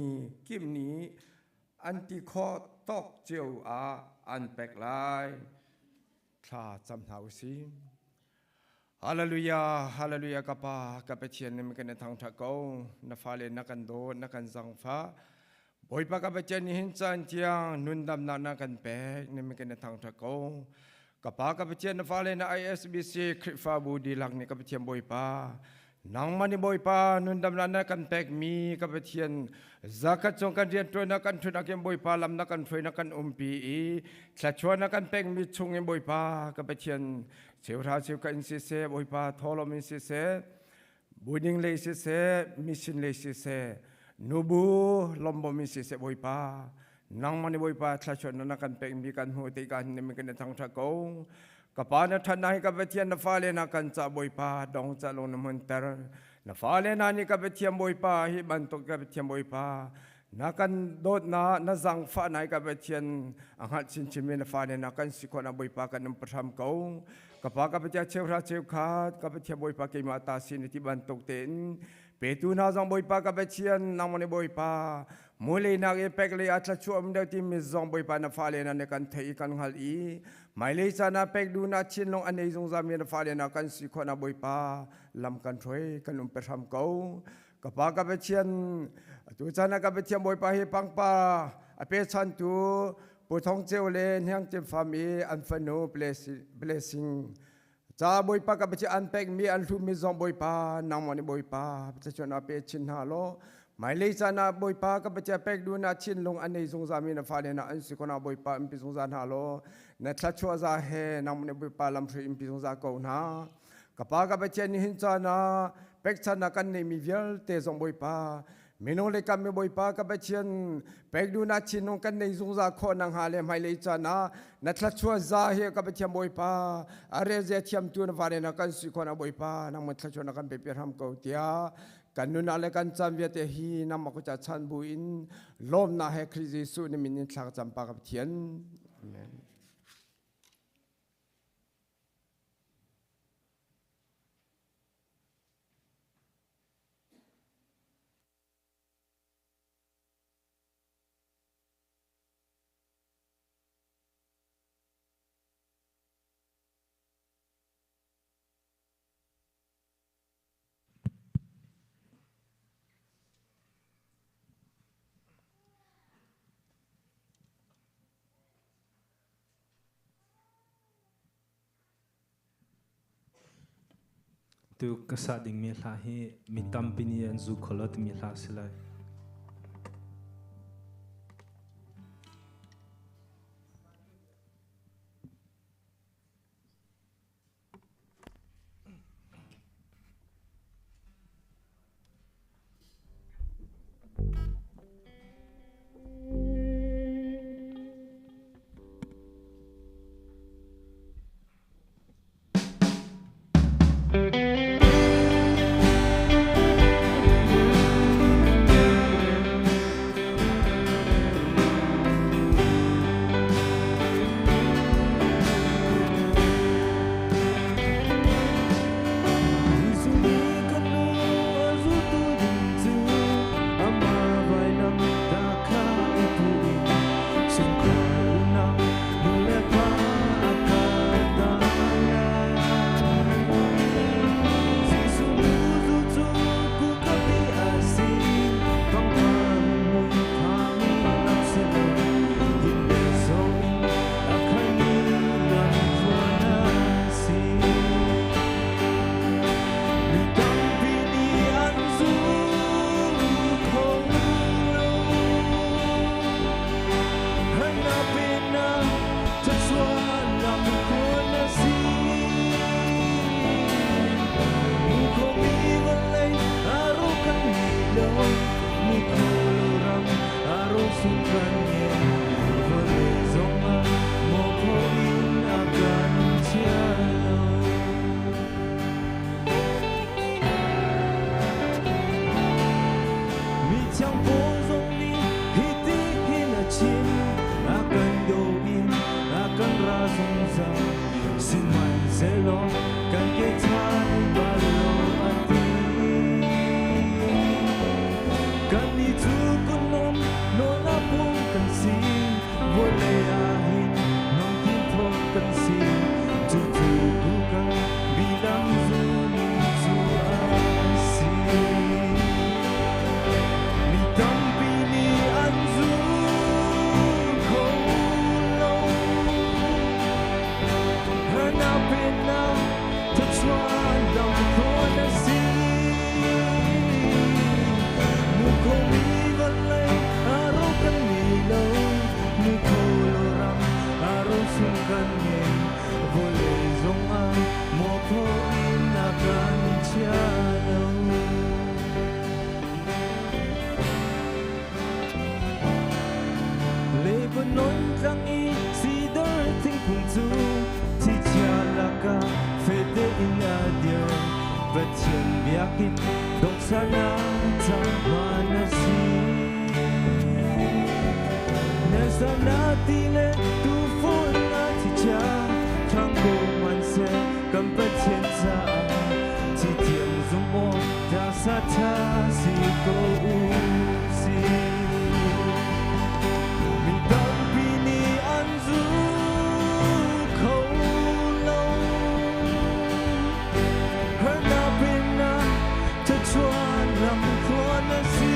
Speaker 2: กิมนี้อันที่ข้อตอกเจียวอันเป็นลายข้าจำเอาสิฮาเลลูยาฮาเลลูยากับป้ากับเชียนนี่มันกันในทางทักเอานับฟ้าเลยนักกันโดนักกันสังฟ้าบอยปากับเชียนนี่หินจันเจียงนุนดำนักกันแปกนี่มันกันในทางทักเอากับป้ากับเชียนนับฟ้าเลยนัก ISBC คริสฟ้าบูดีหลังนี่กับเชียนบอยปานางมันนี่บอยปานุนดำนักกันแปกมีกับเชียนzakatจงกันเรียนตัวนักกันทุนนักเก็บบอยปาลำนักกันช่วยนักกันปีขลัดชวนนักกันแปกมีชงเก็บบอยปากับเชียนเสียวราเสียวกันสิเสบอยปาทอลมิสิเสบูดิงเลยสิเสมิสินเลยสิเสนูบูลมบมิสิเสบอยปานางมันบอยปาทลาชนนักกันเป็นมีกันหัวตีกันนี่มันกันทางทะโกกับปานทันให้กับเทียนนฟ้าเลนักกันจะบอยปาดองจะลงน้ำมันเตอร์นฟ้าเลนานี่กับเทียนบอยปาฮิบันตุกับเทียนบอยปานักกันโดดนาจังฟ้าไหนกับเทียนอังหัดชินชิมินฟ้าเลนักกันสิคนบอยปากันน้ำประทับเกากับป้ากับเจ้าเชื่อพระเชื่อขาดกับเจ้าบอยปาเกี่ยมาตาสินที่บันตกเต็นเปตูนาจังบอยปากับเชียนนางมันบอยปามูลีนักเอเป็กเลยอัตชัวมเดียวที่มีจังบอยปานาฟ้าเลนันกันเทยกันหัลอีไม่เลยจะนาเป็กดูนาชินลงอันนี้จงจำมีนาฟ้าเลนักันสิคนบอยปาลำกันช่วยกันนุ่มประทับเกากับป้ากับเชียนตัวฉันนักกับเชียนบอยปาให้ปังปาอเปชันตูผู้ท่องเที่ยวเลยยังเจ็บฟามีอันฟนูเบลซิงจ้าบอยปากับเชียนอันเป็กมีอันทุมีจงบอยปานางมันบอยปาจะชวนอาเปชินฮาโลไม่เลยจะนาบอยปากับเชียนเป็กดูนาชินลงอันนี้จงจำมีนาฟ้าเลนะอันสิคนอาบอยปาอิมพิจงจานฮาโลนัทชัวซาเฮนางมันบอยปาลำพรีอิมพิจงจาเกานากับป้ากับเชียนนี่หินจานาเป็กชนะกันนี่มีเวลเตจงบอยปามิโนเลกามีบอยปากับเชียนเป็กดูนาชินงกันในซุงซาโคนางฮาเลไม่เลยจานานัทชัวซาเฮกับเชียนบอยปาอะไรเจียมตัวนฟาเรนักันสิคนอาบอยปานางมันชัวนักันเปเปียทำเกาเตียกันนุนอะไรกันจำเวทฮีนำมากุจัดชันบุอินลมนาเฮคริสิสุนิมินิสักจำปากับเทียนอาเมน
Speaker 9: tu kasading mi hla hi mitam pini an zu kholot mi hla silai sung sa sin man zelo kan ke thai balo ati kan ni tu kunom no na pum kan si vole ahin non tin thok kan si tu tu bukan bilang zun zu asi ni tampi ni anzu ko lo hana pena to try down the sea mu ko mi vale aro kan ni lo mu ko lo ram aro sung kan ni vole zong a mo ko in na kan chia lo Lebanon rang i sidor ting kung tu ti chia la ka fede in adia vatien biakit dok sana ta manasi Nesana tile tu fun na ti cha thang ko man se kam patien sa ti tiang zum mo da sa ta si ko u si Mi dam bini anzu ko lo her na pina to chuan lam ko na si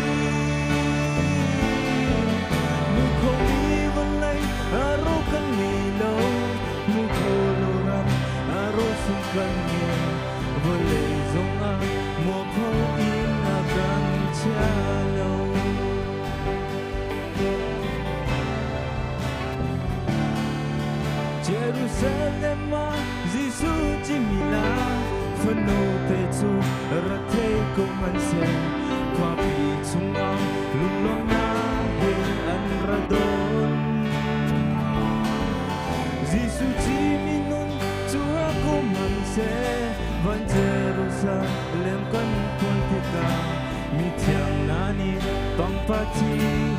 Speaker 9: mu ko mi valai aro kan ni lo mu ko lo ram aro sum kan ni vole zong a mo ko in na kan cha lo Jerusalem ma Jisu Jimila Fano Petsu Rate Kumanse Kwa pi chung ang lulong na Hen an radon Jisu Jiminun Tua Kumanse Van Jerusalem kan kultika Mi tiang nani Pangpati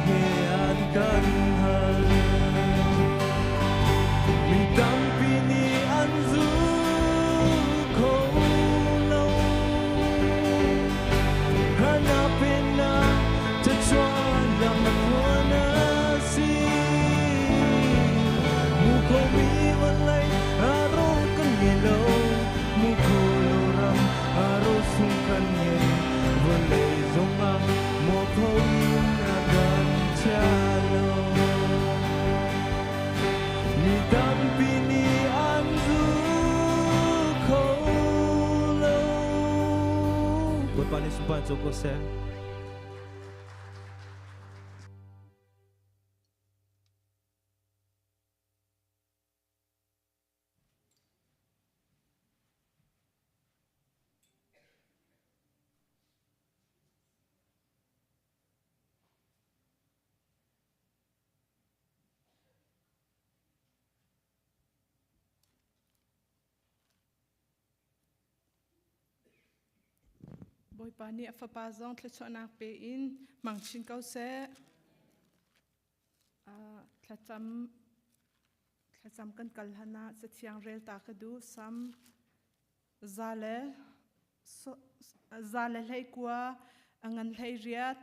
Speaker 9: he an kan hal Mi dampi ni anzu ko lo hanapin na ta chuan lam ko na si mu ko mi walai aro kan ni lo mu ko lo ram aro sung kan ni walai zong a mo ko in na gan cha lo Mi dampi ni anzu ko lo Buat panis sumpan Joko Sen
Speaker 3: Boy pani afapa zong tlachonak pe in mangchin kau se tlacham kan kalhana sathiang rel ta kadu sam zale hlei kwa angan hlei riat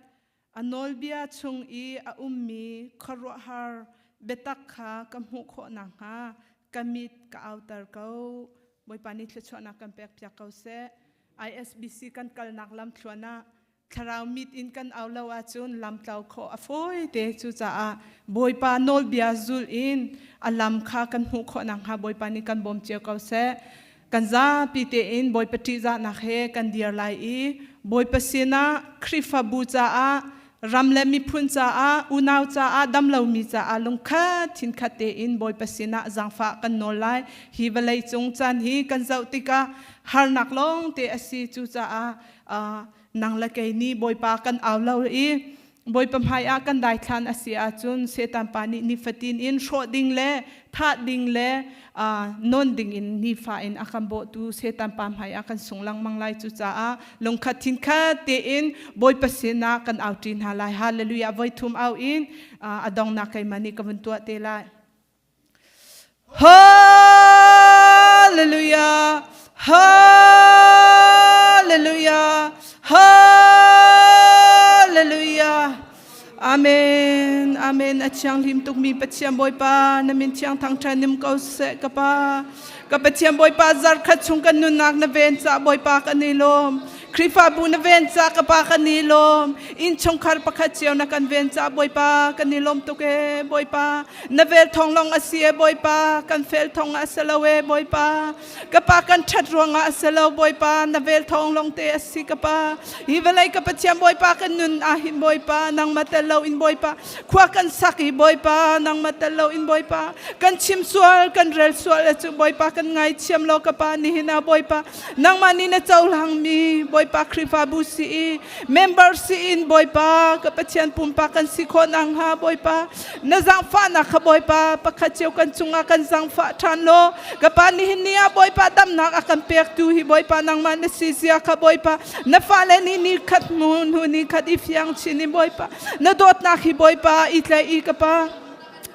Speaker 3: anol bia chung I a ummi kharwa har betak kha kamhu kho na ha kamit ka outer kau boy pani tlachonak kan pek pya kau se ISBC kan kalnak lam thluana Thlarau mit in kan awlawa chun lam tlau kho afoi te chu cha a BAWIPA nol bia zul in alam kha kan hu kho nang ha BAWIPA ni kan bom che kau se kan Zarhpi te in BAWIPA ti za na he kan dir lai I BAWIPA sina khrifa bu cha a ramle mi phun cha a unaw cha a damlo mi cha a lung kha thin kha te in BAWIPA sina zangfa kan nol lai hi valai chung chan hi kan zau tika har nak long te asi chu cha a nang la kai ni BAWIPA kan awlo I BAWIPA mhai a kan dai thlan asi a chun setam pani ni fatin in sho ding le tha ding le non ding in ni fa in akambo tu setam pam hai akan sunglang manglai chu cha a long khatin kha te in BAWIPA sina kan outin halai hallelujah voi thum au in adong na kai mani kavun tu te lai Hallelujah. Hallelujah. Hallelujah. Amen. Amen. Achang lim tuk mi pachiam boy pa namin chiang thang chanim kau se kapa kapatiam boy pa zar khat chung kan nunak na ven sa boy pa kanilom krifa bu na ven sa kapa kanilom in chong khar pakhat chiao na kan ven sa boy pa kanilom tuke boy pa na vel thong long asie boy pa kan fel thong asalawe boy pa kapa kan that ruanga asalaw boy pa na vel thong long te asi kapa hivalai kapatiam boy pa kan nun ahim boy pa nang matalaw in boy pa khwa kan saki boy pa nang matalaw in boy pa kan chim sual kan rel sual chu boy pa kan ngai chiam lo kapa ni hina boy pa nang mani na chaw lang mi boy pa krifa bu si member si in boy pa kapatian pumpa kan sikho nang ha boy pa na zang fa na kha boy pa pakhachew kan chunga kan zang fa than lo kapa ni hinia boy pa dam nak akan pek tu hi boy pa nang man si sia kha boy pa na fa le ni khat mun hu ni khat ifyang chini boy pa na dot na hi boy pa itlai I kapa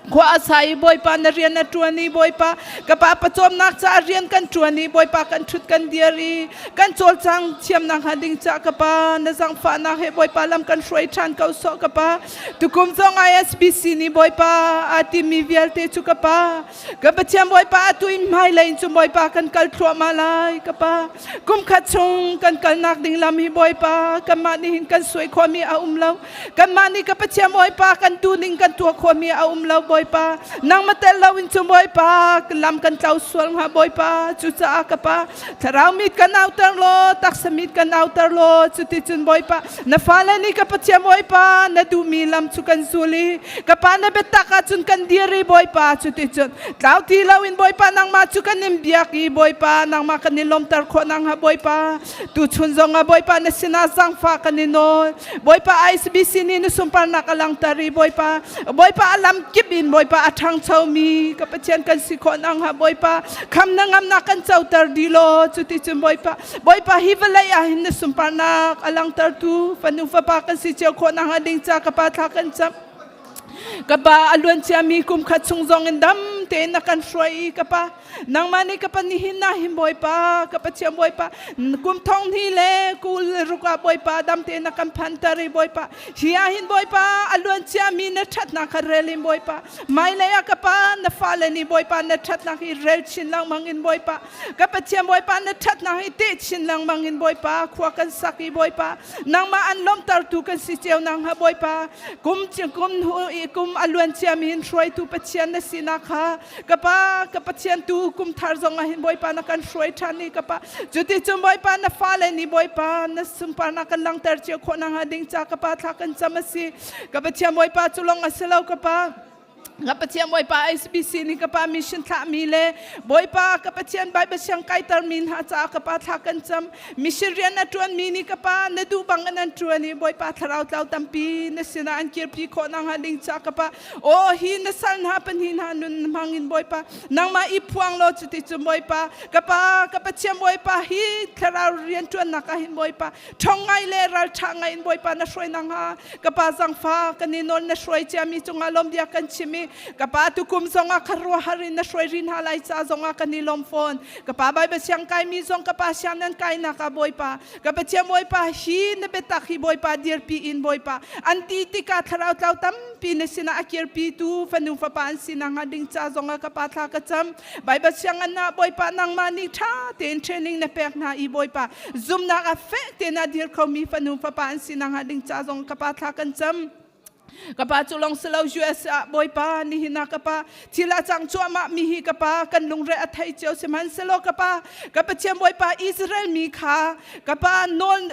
Speaker 3: khwa asai boy pa na rian na tuani boy pa kapa pachom nak cha rian kan tuani boy pa kan thut kan diari kan chol chang chiam nang hading cha kapa na zang fa na he boy pa lam kan shroi than kau so kapa tukum zong ISBC ni boy pa ati mi vialte chu kapa kapa chiam boy pa tu in mai lain chu boy pa kan kal thua malai kapa kum khat chung kan kal nak ding lam hi boy pa kan ma ni hin kan soi khomi a umlo kan ma ni kapa chiam boy pa kan tu ning kan tua khomi a umlo boy pa nang matelaw in chumoy pa lam kan tlaw sual ha boy pa chu cha ka pa Thlarau mit kan outer lo tak samit kan outer lo chu ti chun boy pa na fala ni ka pa chia boy pa na du mi lam chu kan zuli ka pa na beta ka chun kan diri boy pa chu ti chun tlaw ti law in boy pa nang ma chu kan nim biaki boy pa nang ma kan nilom tar kho nang ha boy pa tu chun zong ha boy pa na sinasang fa kan no boy pa ISBC ni nu sumpar na kalang tari boy pa alam kibin boy pa athang chau mi kapatian kan sikho nang ha boy pa kham na ngam na kan chau tar dilo chuti chum boy pa hivalai a hin sumpar na alang tar tu fanu fa pa kan si cheu kho nang ha ding cha kapa tha kan cham kapa alun chia mi kum khat chung zong endam te na kan shroi kapa nang mani kapa ni hina him boy pa kapa chiam boy pa kum thong hi le kul ruka boy pa dam te na kan phantari boy pa hia hin boy pa alun chia mi na that na kharelim boy pa mai le ya kapa na fale ni boy pa na that na hi rel chin lang mangin boy pa kapa chiam boy pa na that na hi te chin lang mangin boy pa khwa kan saki boy pa nang ma an lom tar tu kan si cheu nang ha boy pa kum alun chia mi hin shroi tu pachian na sina kha kapa chian tu kum thar zong hin boy pa na kan shroi thani kapa juti chum boy pa na fale ni boy pa na sumpa na kan lang tar che kho na ha ding cha kapa tha kan chamasi kapa chiam boy pa chulong aselo kapa kapatian boy pa ISBC ni kapa mission tha mi le boy pa kapatian bai ba siang kai tar min ha cha kapa tha kan cham mission rian na tuan mi ni kapa na du bang an tuan ni boy pa Thlarau tlau tampi na sina an kir pi kho nang ha ding cha kapa o hi na san ha pan hin ha nun mangin boy pa nang ma I phuang lo chuti chum boy pa kapatian boy pa hi Thlarau rian tuan na ka hin boy pa thongai le ral thangai in boy pa na shroi nang ha kapa zang fa kaninol na shroi cha mi chunga lom dia kan chimi kapa tu kum zonga kharwa harin na shroi rin halai cha zonga kanilom phone kapa bai ba siang kai mi zong kapa siang nan kai na ka boy pa kapa chiam boy pa hi na beta hi boy pa dear pi in boy pa anti ti ka Thlarau tlau tam pi na sina akir pi tu fanu fa pa an sina ngading cha zonga kapa tha ka cham bai ba siang an na boy pa nang mani tha ten training na pek na I boy pa zoom na ka fe te na dear ko mi fanu fa pa an sina ngading cha zong kapa tha kan cham kapa chulong selo US boy pa ni hina kapa thila chang chua ma mi hi kapa kan lungre athai cheu seman selo kapa chiam boy pa Israel mi kha kapa nol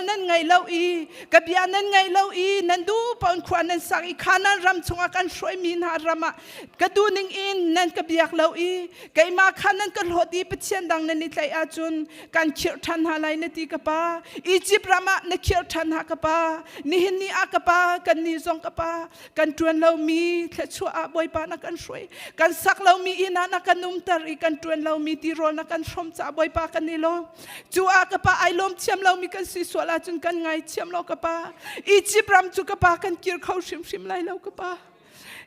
Speaker 3: nan ngai lo I kapia nan ngai lo I nan du pon khwan nan sak I khana ram chunga kan shroi min ha rama ka du ning in nan ka biak lo I kai ma khanan ka hoti pachian dang nan ni tlai a chun kan khir than ha lai na ti kapa Egypt rama na khir than ha kapa ni hin ni a kapa kan ni zong kapa kan tuan lau mi thachua boy pa na kan shroi kan sak lau mi ina na kan numtar I kan tuan lau mi ti rol na kan shom cha boy pa kan nilo chua kapa ai lom chiam lau mi kan si swala chun kan ngai chiam lau kapa Egypt ram chu kapa kan kir khau shim lai lau kapa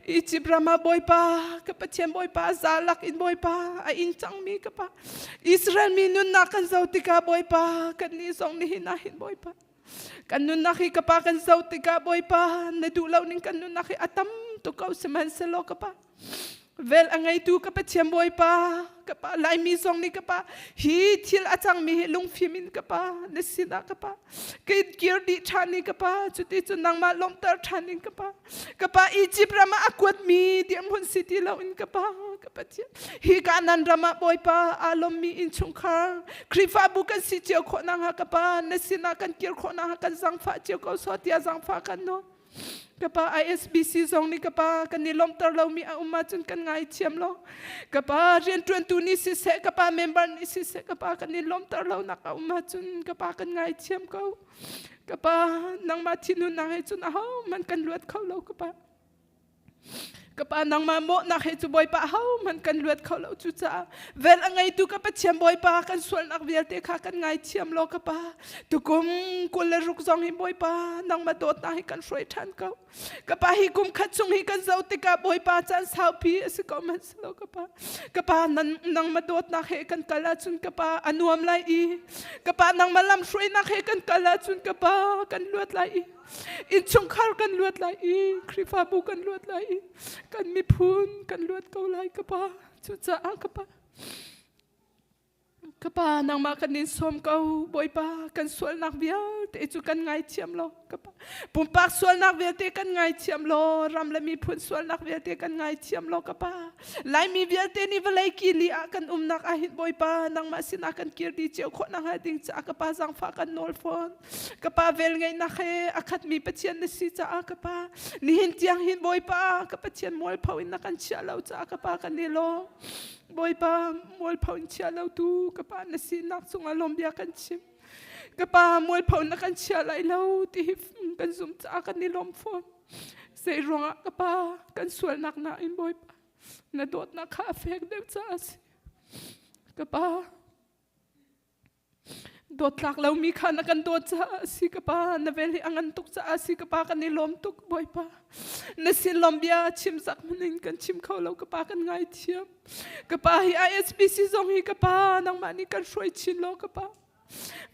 Speaker 3: Egypt rama boipa kapatien boipa zalak in boipa a inchang mi kapa Israel mi nun na kan zautika boipa kan ni song ni hinahin boipa kan nun naki kapa kan zautika boipa nadulaw ning kan nun naki atam tukaw seman selo kapa vel angai tu kapatien boipa kapa lai mi song ni kapa hi thil achang mi lung fimin kapa nesina kapa ke girdi thani kapa chuti chunang ma lomtar thani kapa Egypt rama akwat mi diam hun city law in kapa kapatien hi kanan rama boipa alom mi in chungkhar krifa bukan si cheu khona ha kapa nesina kan kir khona ha kan zangfa cheu ko sotia zangfa kan no kapa ISBC zong ni kapa kan ni lomtar law mi a umma chun kan ngai chiam lo kapa rian tuan tu ni si se kapa member ni si se kapa kan ni lomtar law na ka umma chun kapa kan ngai chiam ko kapa nang ma thinu na he chun a ho man kan luat khau lo kapa kapa nang ma mo na he chu boipa ho man kan luat khau lo chu cha vel angai tu kapa chiam boipa kan sual nak vel te kha kan ngai chiam lo kapa tukum kul ruk zong hi boipa nang ma dot na hi kan shroi than ko kapa hi kum khat chung hi kan zau te ka boipa chan Zarhpi asi ko man slo kapa nang ma dot na he kan kala chun kapa anuam lai I kapa nang ma lam shroi na he kan kala chun kapa kan luat lai I in chungkhar kan luat lai I krifa bu kan luat lai I kan mi phun kan luat ko lai kapa chu cha kapa nang ma kan nin som ko boipa kan sual nak vial te chu kan ngai chiam lo kapa pumpak sual nak vial te kan ngai chiam lo ram la mi phun sual nak vial te kan ngai chiam lo kapa lai mi vial te ni velai ki li a kan nak a hit boipa nang ma sin a kan kir di cheu kho na ha ding cha kapa zang fa kan nol phone kapa vel ngai na khe akhat mi pachian na si cha kapa ni hin tiang hin boipa kapa chian mol phawin na kan cha lo cha kapa kan ni lo boipa mol phawin cha lo tu kapa na si nak sunga lombia kan chim kapa mol phawin na kan cha lai lo ti kan zum cha kan ni lom phone sei ronga kapa kan sual nak na in boipa na dot na kha fek de cha si kapa dot lak lau mi kha na kan dot cha si kapa na veli angan tuk cha si kapa kan ni lom tuk boipa na sin lombia chim sak manin kan chim khau lo kapa kan ngai thiam kapa hi ISBC zong hi kapa nang mani kan shroi chin lo kapa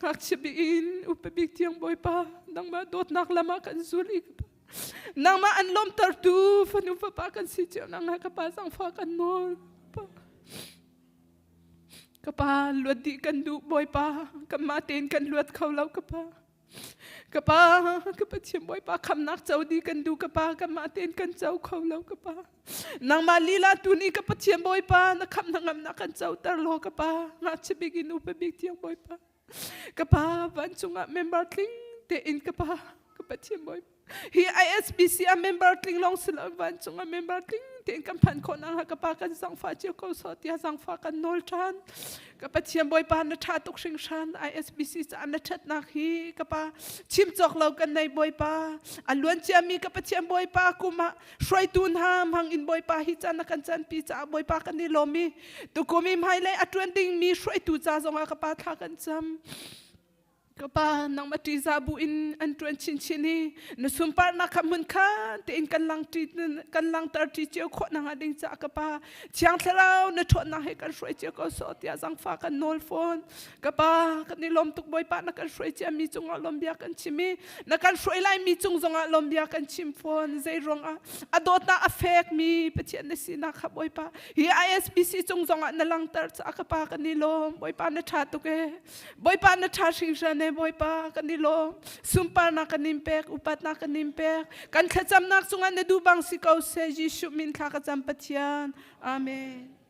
Speaker 3: ngak chibi in upabik tiang boipa nang ma dot nak lama kan zuli kapa nang ma an lom tar tu fanu papa kan si cheu nang kapa sang fa kan nol kapa luat di kan du boipa kamaten kan luat khau lau kapa chim boipa kham nak chau di kan du kapa kamaten kan chau khau lau kapa nang ma lila tu ni kapa chim boipa na kham nangam na kan chau tar lo kapa nga chibigin upa big tiang boipa kapa van chunga member tling te in kapa chim boipa hi ISBC a member tling long sila van chunga member tling ten kan pan ko nang kapa kan sang fa chi ko so tia sang fa kan nol than kapa chiam boi pa na tha tok sing shan ISBC cha na that na hi kapa chim chok lo kan nei boi pa alwan chiam mi kapa chiam boi pa kuma shroi tun ham hang in boi pa hi cha na kan chan pi cha boi pa kan ni lo mi tu ko mi mai lai atwen ding mi shroi tu cha zonga kapa tha kan cham kapa nang mati zabu in antuen chin chini na sumpar na kamun kha te in kan lang tar ti cheu kho na ding cha kapa chiang Thlarau na thot na he kan shroi che ko so tia zang fa kan nol phone kapa kan ni lom tuk boi pa na kan shroi che mi chung lom bia kan chimi na kan shroi lai mi chung zonga lom bia kan chim phone zai rong a dot na affect mi pachian na si na kha boi pa hi ISBC chung zonga na lang tar cha kapa kan ni lom boi pa na tha tu ke boi pa na tha sing shan boipa kanilo sumpar na kanimpek upat na kanimpek kan khacham nak sungan na dubang sikaw se Jishu min khakacham pathian amen.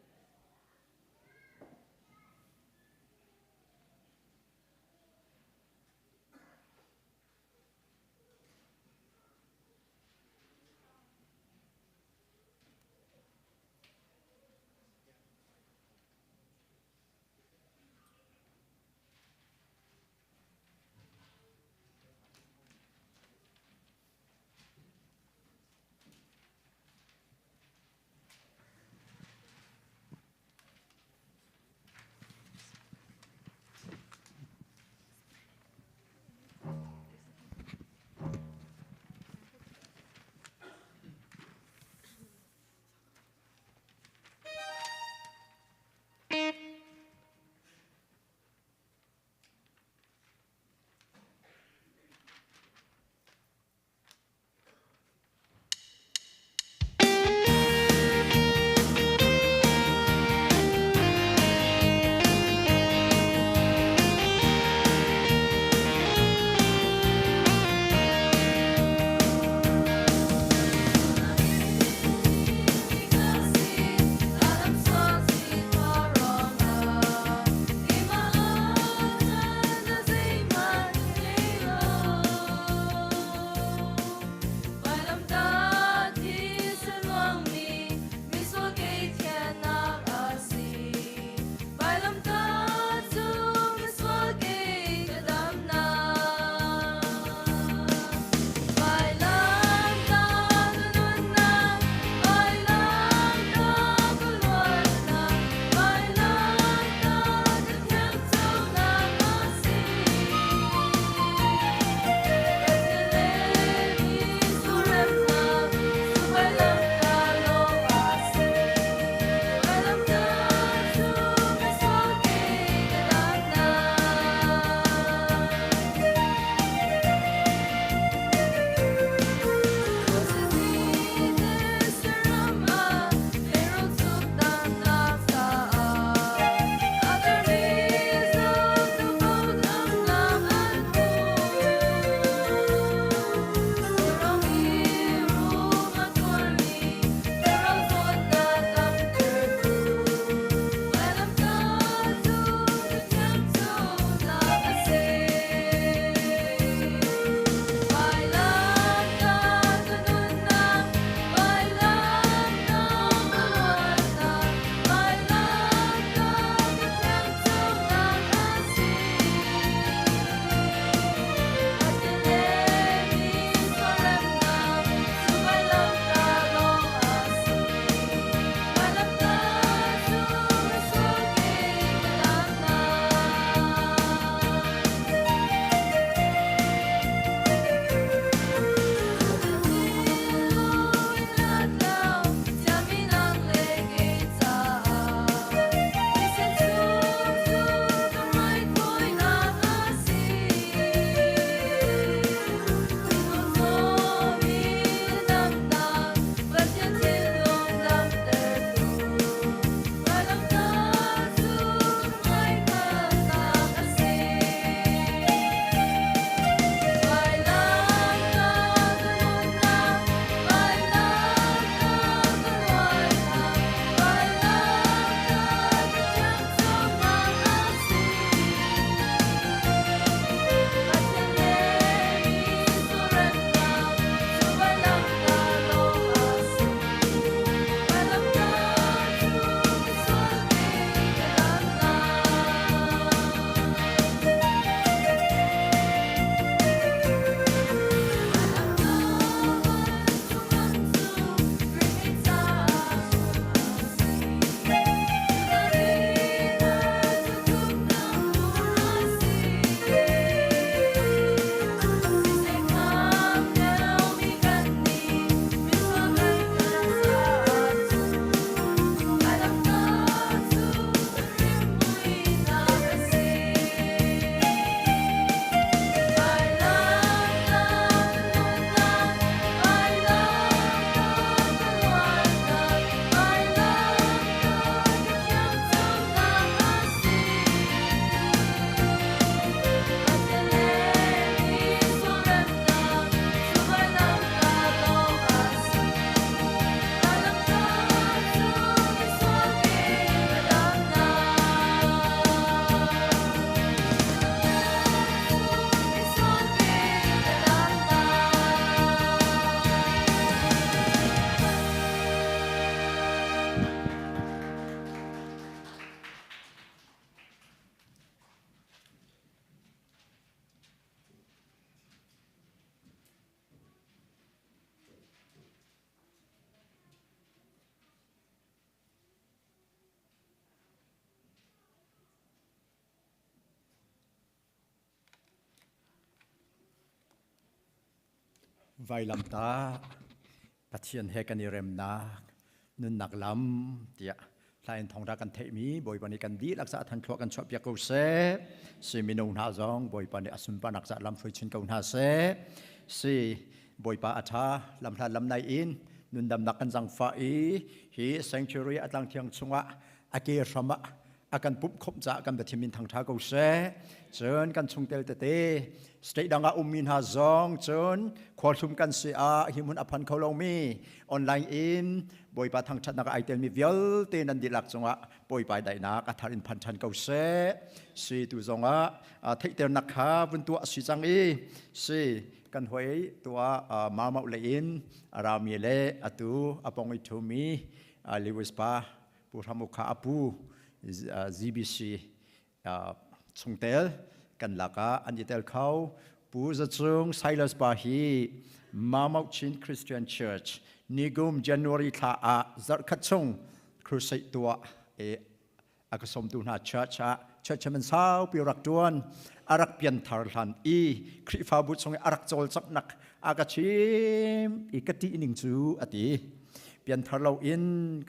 Speaker 7: vai lam ta pathian he kan rem na nun nak lam tia lain thong ra kan thei mi boi pani kan di laksa than thlo kan chop ya ko se si minung na zong boi pani asum pa nak sa lam foi chin ko na se si boi pa atha lam thla lam nai in nun dam nak kan jang fa i hi sanctuary atlang thiang chunga ake rama akan pup khop cha kan ba thimin thang tha ko se chon kan chungtel te te stay danga min ha zong chon khwalthum kan se a himun aphan kholong mi online in boi pa thang that nak aitel mi vial te nan dilak chunga boi pa dai na ka tharin phan than ko se si tu zonga thei ter nak kha bun tu si chang i si kan hoi tua mama le in arami le atu apong i thu mi liwis pa pu thamukha apu GBC ชงเตลกันลักอันยิเตลเขาปูจะจงไซลัสบาฮีมาเมาชินคริสเตียนเชิร์ชนิกุม January ท่าจัดขัดชงครูใส่ตัวอากสมตูนาเชิร์ชมันสาวปีรักดวนอารักเปลี่ยนทาร์ลันคริฟาบุตรทรงอารักโจลจับนักอากชิมกติอินิงจูอติเปลี่ยนทาร์เรา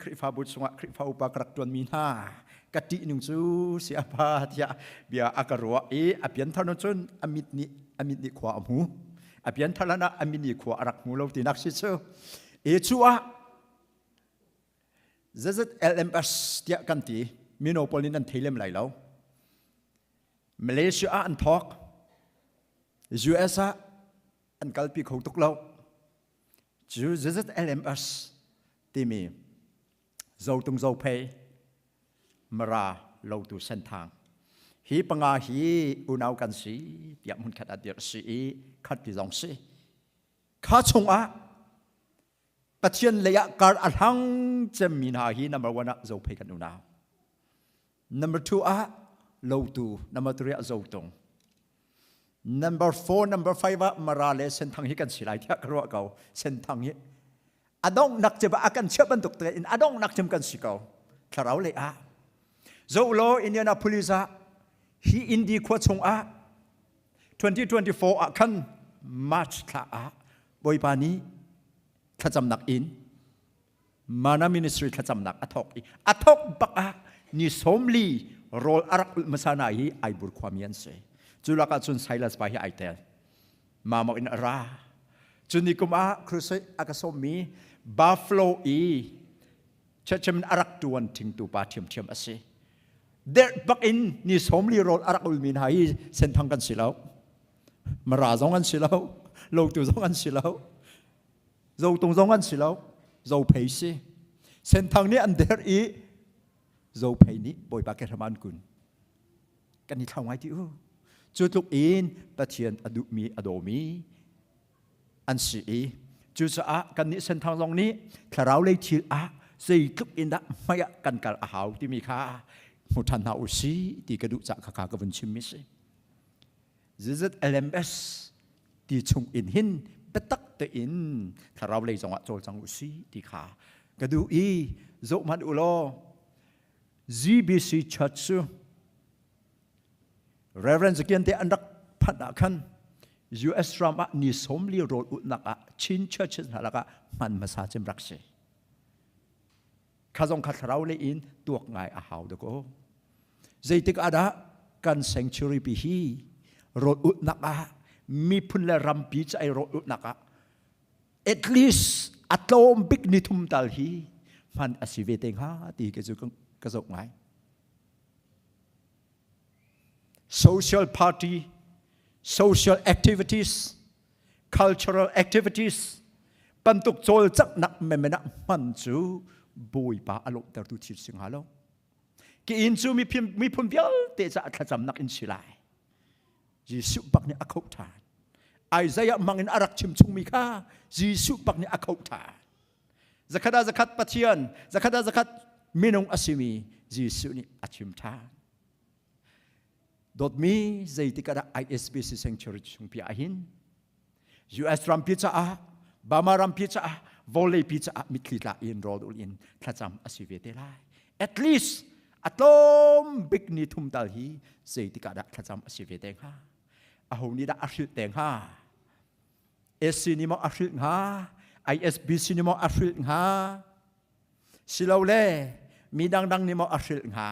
Speaker 7: คริฟาบุตรทรงคริฟาอุปกรักดวนมีนากติอินิงจูเสียพาที่เบียอากรัวเปลี่ยนทาร์นจนอมิดนิขวามูเปลี่ยนทาร์นะอมิดนิขวาอารักมูเราตีนักสิเซชัวZLMS เดียกันตีมิโนโพลินันเทเลมไหลแล้วมาเลเซียอันทอก US อันกัลปีเขาตกแล้วจู ZLMS ที่มีเจ้าตรงเจ้าเพย์มาราเราตัวเส้นทางฮีปังอาฮีอุณาวกันสีเดียมันขัดเดียร์สีขัดที่สองสีข้าชงปัจจัยเลยการอัลหังจะมีนาฮี number 1เจ้าเพย์กันอุณาว number 2เราตัว number 3เจ้าตรง number 4 number 5มาราเลเส้นทางฮีกันสีไหลที่กรัวเก่าเส้นทางฮีอดองนักจะบ้ากันเชื่อบันตุกเตอินอดองนักจำกันสิเก่าทาราวเลยเจ้าโลอินเดียนาโพลิสฮีอินดีขวดชง2024คันมาร์ชท่าบอยปานี้ถ้าจำนักอินมานามินิสทรีถ้าจำนักอัทอกบักนิสมลีโรลอารักมาสานาฮีไอบุรความยันเสจุลกัดจุนไซลัสไปฮีไอเตลมาโมอินราจุนิกุมาครุสอากาสมีบาฟโลเชื่อมันอารักตัวนทิ้งตัวปาเทียมอาศัยเด็กบักอินนิสมลีโรลอารักอุลมินไฮเส้นทางกันสิแล้วมาราจงกันสิแล้วโลกตัวจงกันสิแล้วเราตรงจงกันสิแล้วเราเพย์สิเส้นทางนี้อันเดอร์เราเพย์นี้บ่อยปากแกทำมันกุนกันนี่ทำไงที่จุดลุกอินปะเทียนอดุมีอโดมีอันสีจุดสะกันนี้เส้นทางตรงนี้ถ้าเราเลยชื่อสี่ทุกอินดะไม่กันกัลอาหาวที่มีค่ามุทันหาอุสีที่กระดูกจากขากวันชิมมิสZLMS ที่ชงอินหินเปตักเตอินถ้าเราเลยจังหวะโจลจังอุสีที่ขากระดูกโจมันอุโล GBC Church Reverend เกียนเตอันดักพันนักUS รามนิสมลีโรอุนักชิน Church นั่นแหละมันมาสาจิมรักเสข้าจงขัดเราเลยอินตัวง่ายอาหาวเด็กใจติกอาดากันเซงชูรีปีฮีโรอุนักมีพุ่นและรำปีใจโรอุนักat least อัตโลมบิกนิทุมตัลฮีมันอาศิเวเตงฮาตีกระจุกระจกง่าย social party social activities cultural activities ปันตุกโจลจักนักเมมนักมันจูบุยป้าอารมณ์แต่ดูชิดสิงหาโลกินจูมีพุ่มเบี้ยเตะจะขจำนักอินสิไลจีสุบักเนี่ยอคุทานไอซายมังอินอารักชิมชุงมีค่าจีสุบักเนี่ยอคุทานจะขัดจะขัดปัจจัยจะขัดมินงอาศิมีจีสุนี่อาชิมทานดดมีใจที่กระดา ISBC Sanctuary ชุงพิอาหิน US รัมพิจาบามารัมพิจาวอลเลย์พิจามิตรลาอินโรดอินถ้าจำอาศิเวเตไล at least อัตโลมบิกนิทุมตัลฮีใจที่กระดาถ้าจำอาศิเวเตงฮาอาหูนี่ได้อาศิเตงฮา SC นี่มออาศิงฮา ISBC นี่มออาศิงฮาสิลาเล่มีดังนี่มออาศิงฮา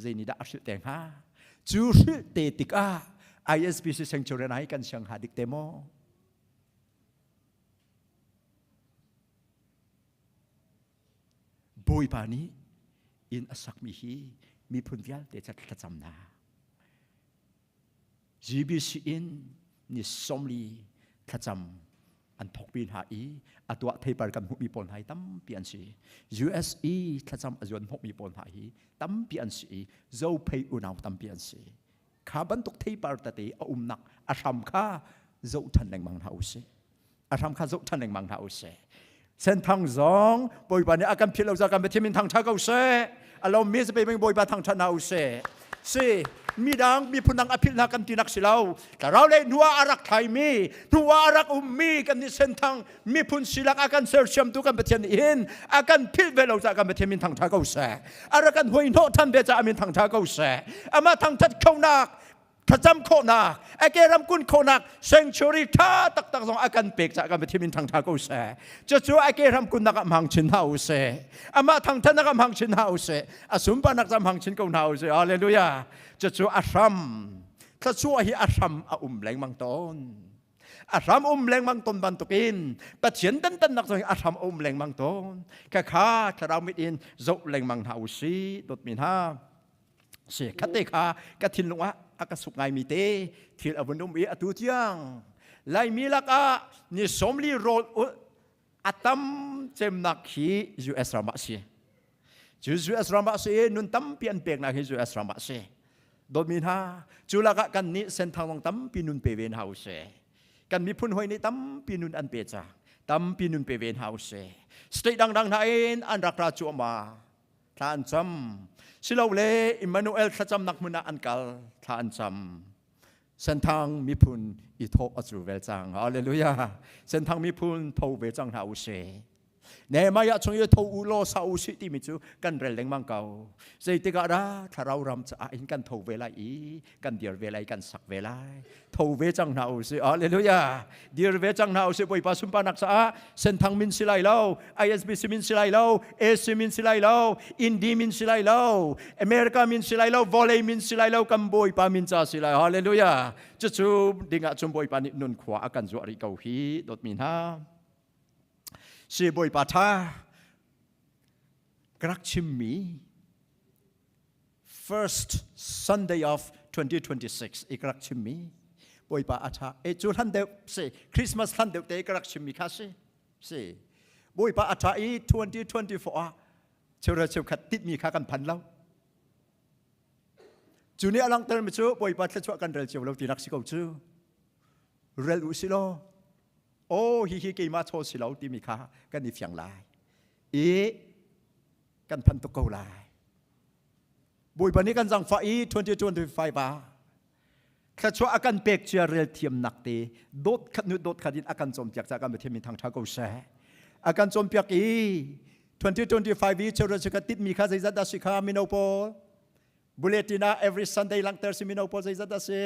Speaker 7: ใจนี่ได้อาศิเตงฮาจูริเตติกา ISBC Sanctuary ไหนกันเชียงหาดิกเตโมบุยปานี้อินอสักมีฮีมีพุ่นวิลเตจัดจำนา GBC อินนิสมลีขจำอันทกบินหาอัตัวเทปาร์กันหุมีปนหายตั้มเปลี่ยนสี USE ขจำอจวนหุมีปนหายตั้มเปลี่ยนสีเจ้าเพย์อุณาวตั้มเปลี่ยนสีข้าบันทุกเทปาร์ตติอุ้มนักอาชามข้าเจ้าทันแรงมังหาอุเสอาชามข้าเจ้าทันแรงมังหาอุเสเส้นทางสองปอยปานนี้อาการพิลเราจะการไปที่มินทางชาเกาเส อารมณ์มีจะไปเป็นบอยบาทางชนะอุเสสิมีดังมีพุนังอภินักกันตินักสิเราแต่เราเลยนัวอารักไทยมีนัวอารักมีกันในเส้นทางมีพุนศิลักอาการเสริมตุกันประเทศอินอาการพิเวลจากกันประเทศมินทางชาเกาเสอารักันหวยโนทันเบจามินทางชาเกาเสอามาทางทัดเข้านักขจำโคนักไอเกรำกุนโคนักเซงชูริท่าตักสองอาการเปกจากกันประเทศมินทางชาเกาเสจะจู่ไอเกรำกุนนักมังชินฮาอุเสอามาทางทันนักมังชินฮาอุเสอาสุมปานักจำมังชินเกาฮาอุเสฮาเลลูยาจะจู่อาชัมถ้าจู่ฮีอาชัมแรงมังตนอาชัมแรงมังตนบันตุกินปัจเจียนตันนักจงอาชัมแรงมังตนแค่ข้าถ้าเราไม่อินจะแรงมังฮาอุสีดดมินฮาเสียคัตเตคากะทินลงอะอากาสุกไงมีเตทิลอวันนุมีอตุเทียงไลมีลักอะนิสมลีโรลอัตัมเจมนักฮีจูเอสรามาซีจูเอสรามาซีนุนตัมเปียนเปกนักฮีจูเอสรามาซีโดมินฮาจูลักกันนี้เส้นทางลงตัมปีนุนเปเวนเฮาเซกันมีพุ่นหอยนี้ตัมปีนุนอันเปจาตัมปีนุนเปเวนเฮาเซสเตดังนัยอันรักราจูมาท่านจำสิเราเลอิมมานูเอลขจำนักมุนาอันกัลท่านจำเส้นทางมีพุนอิโทอัจรูเวลจังฮาเลลูยาเส้นทางมีพุนโทเวจังฮาอุเซเนมายะชงยโทอุโลซาอุสิติมิจูกันเรลเลงมังเกาใจติกาดาถ้าเรารำจะอินกันโทเวลาอีกันเดียร์เวลากันสักเวลาโทเวจังฮาอุเซฮาเลลูยาเดียร์เวจังฮาอุเซบอยปาสุมปานักษาเส้นทางมินสิไลเล่า ISBC มินสิไลเล่า AC มินสิไลเล่าอินดีมินสิไลเล่าอเมริกามินสิไลเล่าวอลเลย์มินสิไลเล่ากัมบอยปามินจาสิไลฮาเลลูยาจะจูดิ่งะจุมบอยปานินุนขวากันจวริเกาฮีดดมินฮาสิบอยปาทากรักชิมมี first Sunday of 2026 อีกรักชิมมีบอยปาอาทาจูทันเดวสิคริสต์มาสทันเดวเตกรักชิมมีค่ะสิบอยปาอาทา2024เชื่อเชื่อขัดติดมีค่ากันพันแล้วจูนี่อลังเตอร์มิจูบอยปาจะช่วยกันเรลเชียวเราตีนักสิเขาจูเรลอุสิโลโอ้ฮิเกมาโชสิเราตีมีค่ากันนี่เฟียงลายกันพันตุกเอาลายบุยปนี้กันจังฟ้า2025บ้าแค่ช่วยอาการเปกเชียเรียลเทียมหนักตีโดดขัดนุดโดดขัดินอาการจมจากจากการเป็นเทียมทางทางเกาแสอาการจมเปียก2025เชื่อเราจะติดมีค่าใจจัดสิค่ามิโนโปบุเลตินา every Sunday หลังเตอร์สิมิโนโปใจจัดสิ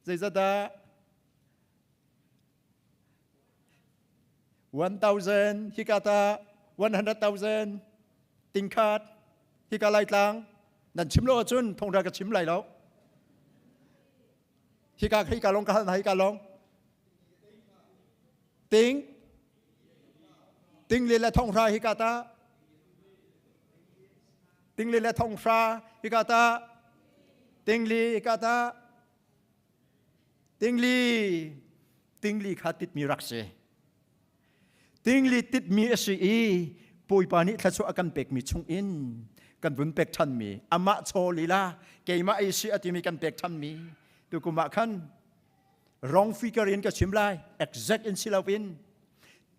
Speaker 7: ใจจัด1,000 hikata 100,000 ติงคาดฮิกาไลตังนั่นชิมโลจุนทงรากชิมไหลแล้วฮิกาลงกันฮิกาลงติงลีและทงราฮิกาตาติงลีและทงราฮิกาตาติงลีฮิกาตาติงลีขาติดมีรักเสติงลีติดมีเอสีปุยปานิทัศวกันเป็กมีชงอินกันบุญเป็กทันมีอามาโชลีลาเกยมาเอสีอติมีกันเป็กทันมีดูกุมาขันรองฟิกเรียนกับชิมไล exact in สิลาวิน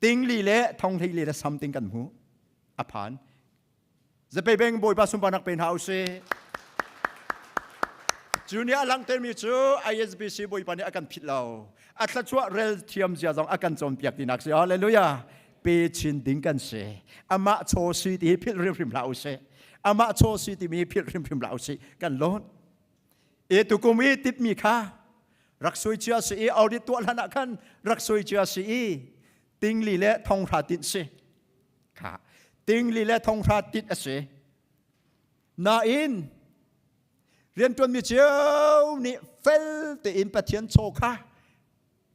Speaker 7: ติงลีเล่ทองทีลีเล่ something กันหูอภานจะไปเบ่งบุยปาสุมปานักเป็นเฮาส์จูเนียลังเตมีจู ISBC บุยปานิอากันผิดเราอัตชัวเรลเทียมเสียจงอากันจมเปียกดินักเสียฮาเลลูยาเปชินดิ้งกันเสอามาโชสีที่พิริมพิมลาวเสอามาโชสีที่มีพิริมพิมลาวเสกันล้นตุกุมีติดมีค่ารักสวยเชียสีเอาดิตัวละนักขันรักสวยเชียสีติงลีเล่ทองราติดเสค่ะติงลีเล่ทองราติดเสนาอินเรียนจนมีเจ้านี่เฟลแต่อินปะเทียนโชค่ะ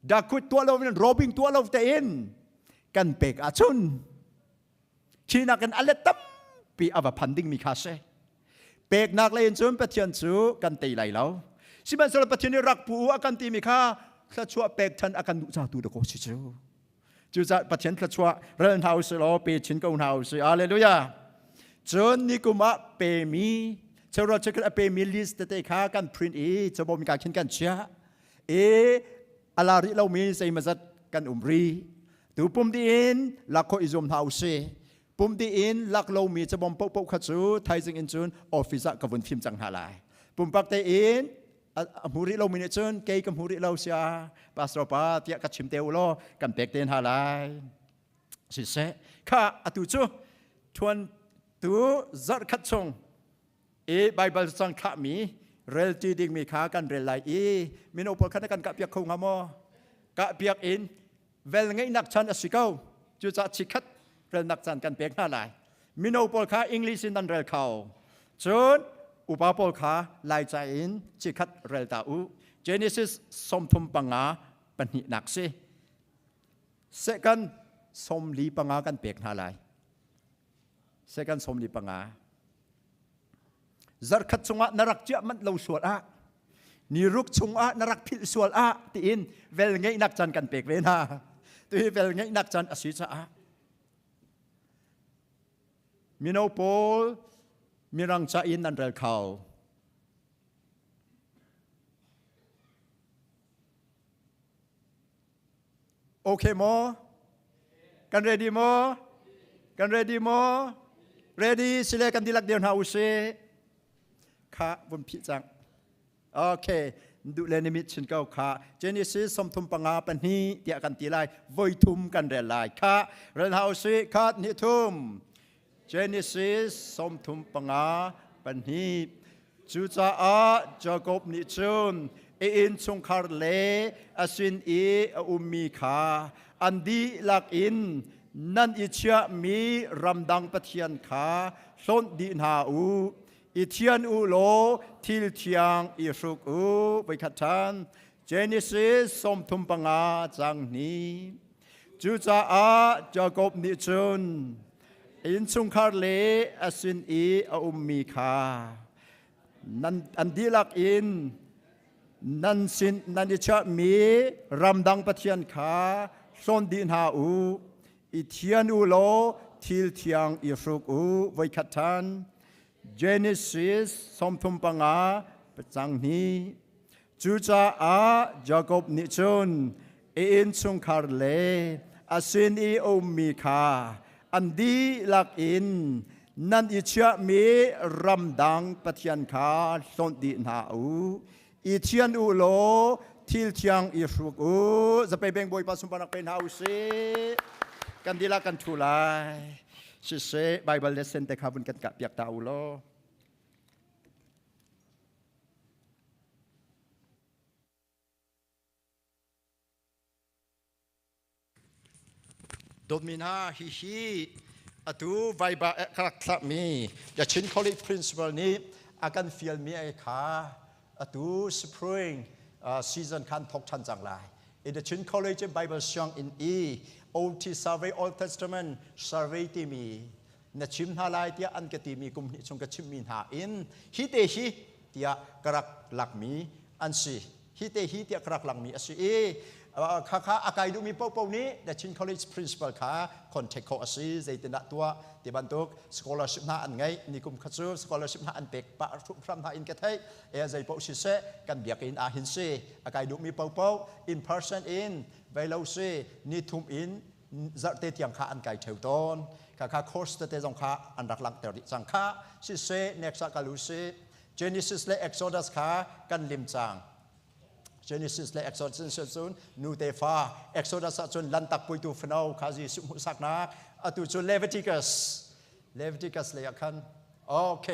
Speaker 7: ดักคุยตัวเราเป็นโรบิงตัวเราแต่อินกันเปกอาชุนชีนักกันอะไรตั้มปีอวพันดิ้งมีคาเซเปกนักเล่นจนปะเทียนจูกันตีไหลแล้วสิบันสารปะเทียนรักปูอากันตีมีค่าถ้าชัวเปกทันอากันดูจ่าตูดโกชิจูจ่าปะเทียนถ้าชัวเรนเฮาส์ล้อเปชินกูเฮาส์อาเลลูยาจนนิกุมาเปมีเจ้าเราจะกันเปมีลิสต์แต่ค่ากันพรินจะบอกมีการเขียนกันเชียอาลาริเรามีใส่มาจัดกันรีตูปุ่มดินลักโคอิจมเท้าเส ปุ่มตีอินลักโลมีจะบอมปกขัดจูไทยจึงอินจูนออฟฟิศกับวันทีมจังหาลายปุ่มปักตีอินมูริโลมีเนจูนเกย์กับมูริโลเสียปาสโตปาเตียกัดชิมเตวโลกันเปกเตนหาลายสิเสข้าอตุจูทวนตัวจัดขัดชงไบเบิลสังขมีเรลจีดิงมีขากันเรลไลมิโนปอลขันกันกับเปียกคงงามกับเปียกอินเวลไงนักชันอสิเกาจูจัดชิคัดเรลนักชันกันเปียกหน้าลายมิโนปอลขาอังกฤษนันเรลเขาจนอุปาปอลขาลายใจอินชิคัดเรลตาอูเจเนซิสสมทุมปังงาปัญหินักสิเสกันสมลีปังงากันเปียกหน้าลายเสกันสมลีปังงาZarhpi chunga narak cia mat lo sual a niruk chunga narak phil sual a ti in vel ngei nak chan kan pek ve na tu vel ngei nak chan asi cha a mino pol mirang cha in nan rel khau okay mo kan ready mo kan ready mo ready sile kan dilak dion hauseข้าบนพิจังโอเคดูแลนิมิตฉันก็ข้าเจนิสิสสมทุมปังอาปันนี้เดียกันตีไลวอยทุมกันเรลายข้าเรนเฮาสิข้านิทุมเจนิสิสสมทุมปังอาปันนี้จูจ่าจากบนิจุนอินชงคาร์เลอสินอีอุมีข้าอันดีลักอินนั่นอิเชียมีรำดังปะเทียนข้าส้นดินหาอูอิเทียนอุโลทิลเทียงอิสุกอุไปขัดทันเจนิสิสสมทุมปังอาจังนี้จูจ่าจากบนิจุนอินสุงคาร์เลอสินอีอุมมีคานันอันดีลักอินนันสินนันอิชะมีรำดังปะเทียนขาส้นดินหาอูอิเทียนอุโลทิลเทียงอิสุกอุไปขัดทันGenesis สมทุมปังอาประจังนี้จูจ่าจากบนิจุนอินสุงคาร์เลอสินอีโอมีคาอันดีลักอินนันอิเชมีรำดังปะเทียนคาสนดินาอูอิเทียนอุโลทิลเทียงอิสุกอูจะไปเบ่งบอยปัสสุปนักเป็นเฮาสิกันดีลักกันทุลายสิเซไบเบิลเลสเซนแต่ข้าบุญกันกับอยากตาอุโลโดมินาฮิอะตูไวบาคลักคลับมีจะชินคอลิพรินซิปัลนี้อาการฟิลมีไอ้ขาอะตูสปริงซีซันคันทกชันจังไรอินเดชินคอลิจไบเบิลช่องอินอีOld Survey Old Testament Survey ที่มีนัชิมหาลายที่อันกติมีกุมหิชงกชิมมีหาอินฮิเตฮิที่กรักหลักมีอันสิฮิเตฮิที่กรักหลักมีอันสิข้าอากาศดูมีปุ๊บนี้นัชิน College Principal ข้าคอนเทคโคอันสิใจตินักตัวที่บรรทุก Scholarship น่าอันไงนิกุมขัดซู Scholarship น่าอันเป็กปะทุกพรำน่าอินกระเทยใจปุ๊บสิเสกันเบียกินอาหินสิอากาศดูมีปุ๊บ in person inไปเราสินิทุมอินจะเตะยังข้าอันไก่เทวต้นข้าโคสเตะจงข้าอันรักหลังเตอริจังข้าสิเซเนกสักลูสิ Genesis และ Exodus ข้ากันลิมจัง Genesis และ Exodus ส่วนนูเตฟ้า Exodus ส่วนลันตักปุยตูฟนาวข้าจิสุมุสักนักอตุส่วน Leviticus เลยคันโอเค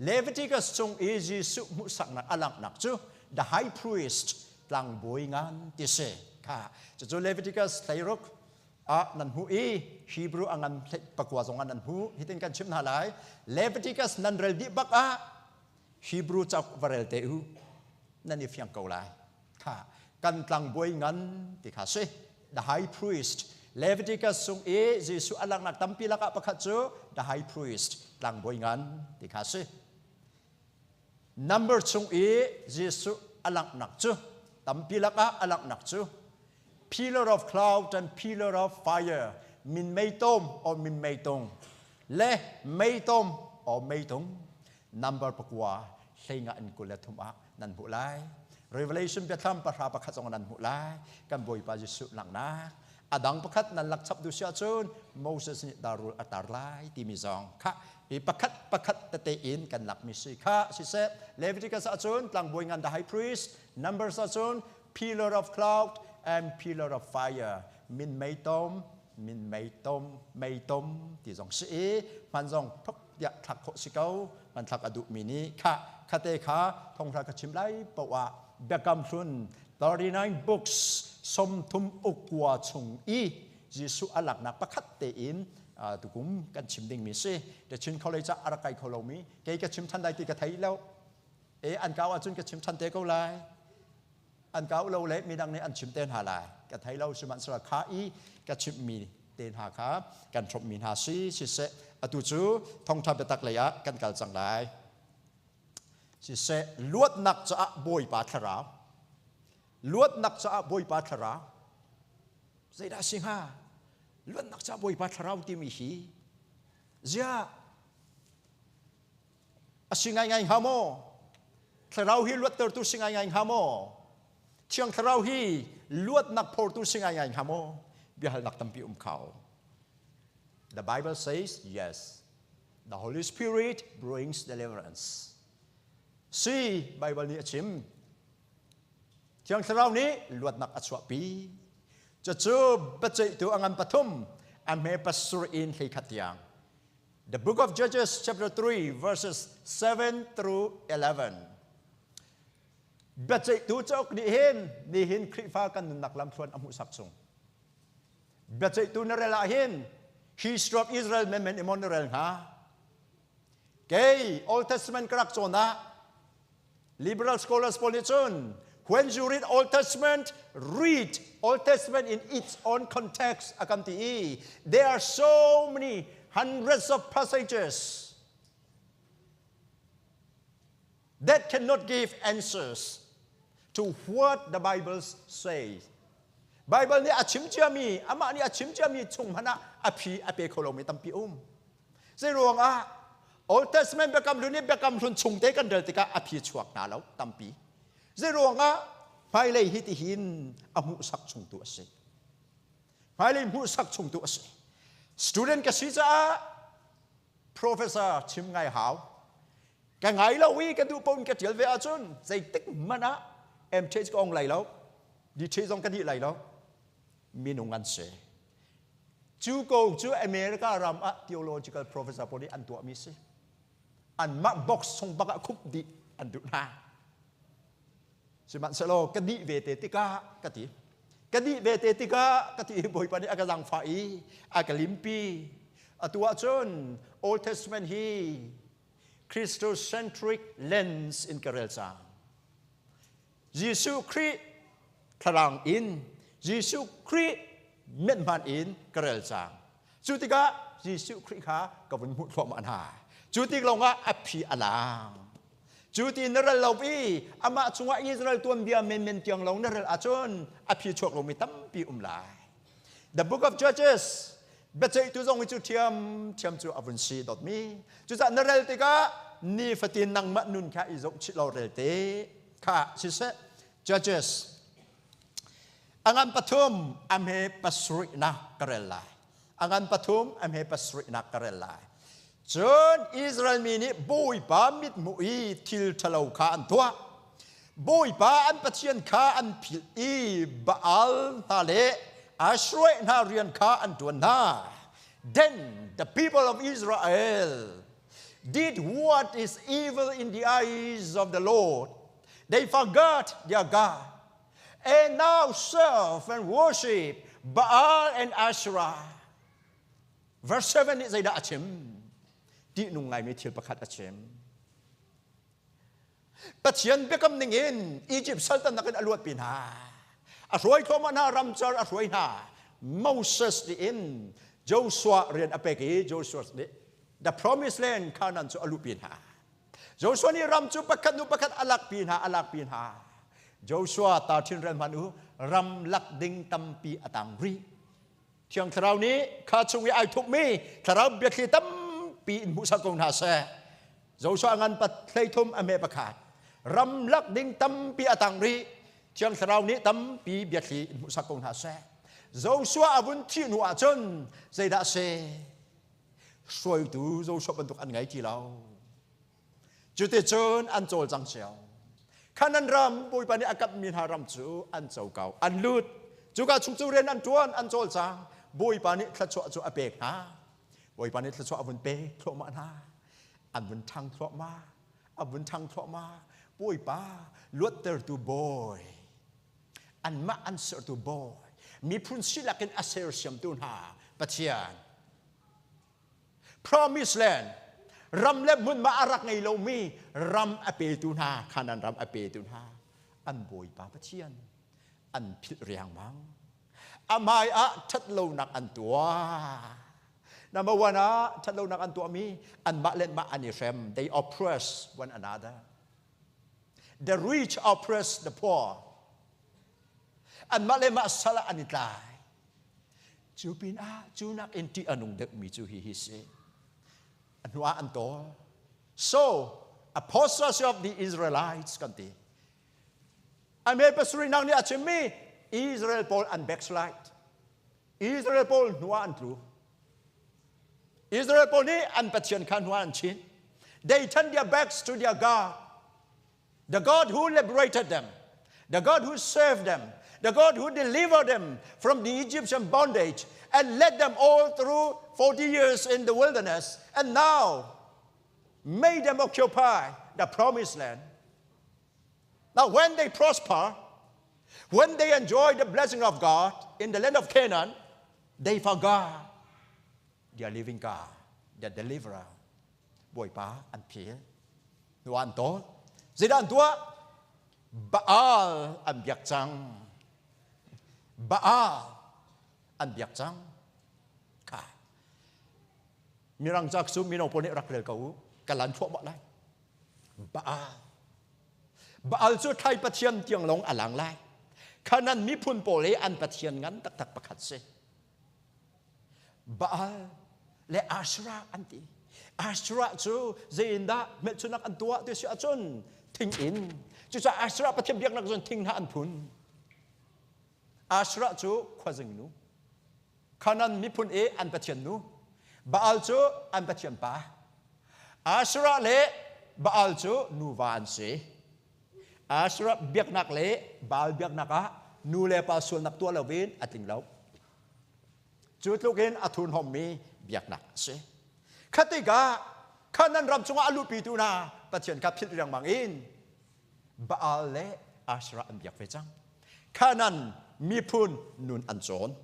Speaker 7: Leviticus จงอีจิสุมุสักนักอลังนักจู The High Priest หลังบวยงานที่เสค่ะจะจู Leviticus ไทยรุกนันหูฮีบรูอังกันประกวดสงนันหูฮิตินกันชิมหาลาย Leviticus นันเรลดิบักฮีบรูจักวเรลเตอูนันนี่ฟียงเกาลายค่ะกันหลังบวยงานที่ข้าสิ The High Priest Leviticus ทรงจิสุอลังนักตั้มปีละกะประคัตจู The High Priest หลังบวยงานที่ข้าสิ Number ทรงจิสุอลังนักจูตั้มปีละกะอลังนักจู Pillar of cloud and pillar of fire มินไม่ต้มor มินไม่ตงและไม่ต้มor ไม่ตง number ปกว่าใช้งานกุลทุมะนันบุไล Revelation เปียทำประชาประคัตสงนันบุไลกันบอยปาจิสุหลังนะ ดังประคัดนั้นหลักชับดูเสียจนโมเสสนี่ดารุอัตาไลที่มีจองค่ะอีประคัดเตอินกันหลักมิสิค่ะสิเซเลวิติกัสอาจนหลังบวยงาน the high priest numbers อาจน pillar of cloud and pillar of fire มินไม่ต้มที่จงสีมันจงพักอยากถักโคสิเกามันถักอดุมินีค่ะคาเตค่ะทงพระกชิมไลปะว่าเบกำชุน39 books สมทุมอุกวาชงอียิสุอลักนักประคัดเตอินตุกุมกันชิมดิ่งมิสิเดี๋ยวชิมเขาเลยจะอะไรกันเขาเรามีเกี่ยกับชิมทันใดที่กระไทยแล้วอันเก่าอาจุนกับชิมทันเตก็ไลอันเก่าเราเละมีดังในอันชิมเตนหาลายกระไทยเราชิมันสระขาอีกระชิมมีเตนหาขากันชมมีหาซีสิเสอตุจูทองทำไปตักเลยะกันกัลจังได้สิเสลวดนักจะบอยปาทราวลวดนักจะบอยปาทราวใจได้สิงหาลวดนักจะบอยปาทราวที่มีฮีเจ้าสิงไงฮามโมทราวฮีลวดเตอร์ตุสิงไงฮามโมเชียงทราวฮีลวดนักพอร์ตุสิงไงฮามโมเบียร์นักตั้มปีเขา The Bible says yes the Holy Spirit brings deliverance see Bible นี้ชิมเชียงทราวนี้ลวดนักอัศวปีจะจูบเจตัวอังปฐุมอเมปัสรุอินที่ขัดยัง The Book of Judges chapter 3 verses 7 through 11บเจตัวเจ้าดีเห็นคริฟ้ากันนักลำชวนอมุสักสงบเจตัวนเรลาเห็น History of Israel เมนอิมอนเรลฮะเกย์ Old Testament กรักโจนะ Liberal scholars พลิจุนWhen you read Old Testament in its own context. There are so many hundreds of passages that cannot give answers to what the Bible says. Bible ni achim jami, ama ni achim jami chung hana api kolomi tampi Zerong Old Testament bekam lun chung te kan del tika api chuak na law tampi. Zero nga, may lay hitihin amu sak chung tu ase. May lay mu sak chung tu ase. Student kasi sa Professor Chim Ngai Hao. Ka ngai lawi ka du pon ka tilve achun. Zay tik mana em change kong lay law. Di change kong kadi lay law. Minungan se. Chu go chu America ram theological professor poni antu amisi. An mak box song baka kup di antu na. Siman selo kadi vetetika kadi vetetika kati boy pani agalang fai agalimpi atua chon Old Testament hi Christocentric lens in karelsa Jesus Christ tharang in Jesus Christ menman in karelsa chutika Jesus Christ kha kawun mu thom an ha chutik longa api alang Juti naral lawi ama chunga Israel tuam bia men tiang long naral achon api chok lo mitam pi umlai The Book of Judges Biaceihtu zong chu thiam chu avunsi.me chu za naral tika ni fatin nang ma nun kha izok chilo rel te kha sise Judges Angan pathum amhe pasri na karelai Angan pathum amhe pasri na karelai John Israel mini boy pa mit mui til Thlarau kha an tua boy pa an pathian kha an phil I Baal na le Ashrei na rian kha an tuan na Then the people of Israel did what is evil in the eyes of the Lord. They forgot their God and now serve and worship Baal and Asherah. Verse 7 is Ida Achim. Di nung ngay may til pakat Achim. Patyan bekam ningin Egypt sultan nakin aluat pinha. Asroy ko man ha ramchar asroy na. Moses diin Joshua riyan apeki Joshua di. The promised land kanan so alupin ha. Joshua ni ramchu pakat no pakat alak pinha. Joshua tatin ran manu ram lak ding tampi atang ri. Tiang Thlarau ni kachungi ay tukmi Thlarau biakli tampi musakong nasa. Joshua ngan pat thleitum ame pakat. Ram lak ding tampi atang ri. Tiang Thlarau ni tampi biakli musakong nasa. dấu xóa avun thiên hỏa chân dây đã xe xuôi tú dấu xóa bận tục ăn ngày chỉ lâu chú tê chân ăn trộn răng xèo khăn ăn ram bôi pani akap min haram chú ăn trâu cầu ăn lướt chú cả chúng chú ren ăn chuan ăn trộn răng bôi pani thắt chọa chú apek ha bôi pani thắt chọa avun pe thọ ma ha avun thang thọ ma avun thang thọ ma bôi pa luat ter tu boy ăn ma ăn sợ tu boy mi phun silakin aser siam tun ha pathian promised land ram le mun ma arak ngai lo mi ram ape tun ha khanan ram ape tun ha an boi pa pathian an phil riang mang amai a that lo nak an tua number 1 a that lo nak an tua mi an ma len ma ani rem they oppress one another the rich oppress the poor an ma le ma sala anitlai chu pin a chu nak enti anung dek mi chu hi se anwa anto so apostasy of the Israelites kanti ame pasuri nang ni achimi Israel Paul and backslide Israel Paul nuwa antru Israel Paul ni an pathian khan nuwa an chin they turn their backs to their God the God who liberated them the God who saved them the God who delivered them from the Egyptian bondage and led them all through 40 years in the wilderness and now made them occupy the promised land. Now when they prosper, when they enjoy the blessing of God in the land of Canaan, they forgot their living God, their deliverer. Boy pa and Pierre, no one told. Zidan tua Baal and Biaceihtu. Baal and Biaceihtu. Caah. Mirang jaksu minong poni rakrel kau kalan thua ba lai. Baal. Baal chu thai pathian tiang long alang lai. Khanan mi phun pole an pathian ngan tak tak pakhat se. Baal le Asherah anti. Asherah chu zeinda met chunak an tua tu sia chun thing in. Chu cha Asherah pathian biak nak chun thing na an phun. Asherah chu khwajing nu. Khanan mi phun e an pathian nu. Baal chu an pathian pa. Asherah le Baal chu nu van se. Asherah biak nak le Baal biak naka nu le pa sul nak tua lawin ating law. Chu tlukin athun hom mi biak nak se. Katiga khanan ram chunga alu pi tu na pathian ka phil riang mangin. Baal le Asherah an biak fe chang. Khanan mi phun nun an chon.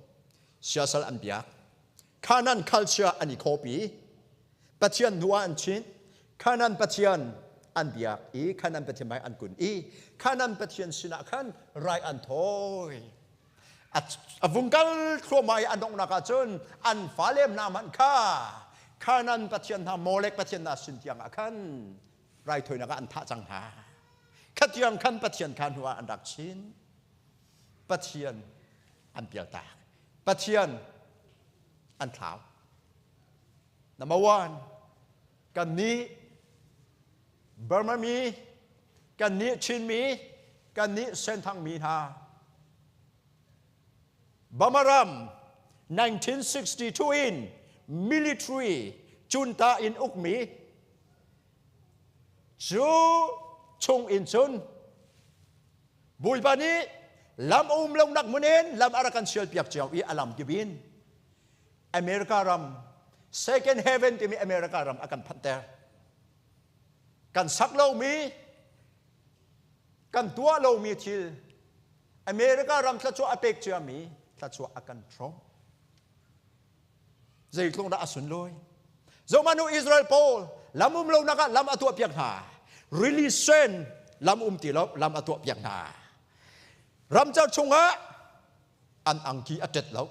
Speaker 7: Siasal an biak. Khanan culture ani copy. Pathian nuwa an chin. Khanan pathian an biak i khanan pathian mai an kun i khanan pathian sina khan rai an thoi at avungkal khomai anong nakachun an falem naman kha khanan pathian ha molek pathian na sintiang akhan rai thoi naka an tha chang ha khatiang khan pathian khan huwa an dak chin pathian an biak ta pathian an thau number 1 kan ni Burma mi, kan ni Chin mi, kan ni Sentang mi ha. Bamaram, 1962 in military junta in Ukmi, chu chung in chun. Bui bani, lam long nak munin, lam arakan sial piak chiao i alam gibin. America ram, second heaven timi America ram akan pater. Kan sak lo mi, kan tua lo mi til. America ram tla chua apek chia mi, tla chua akan trom. Zai tlong da asun loy. Zo manu Israel Paul, lamum lo naka lam atua piak ha. Release sen lam tilop lam atua piak ha. Ram cha chunga an angki atet lo.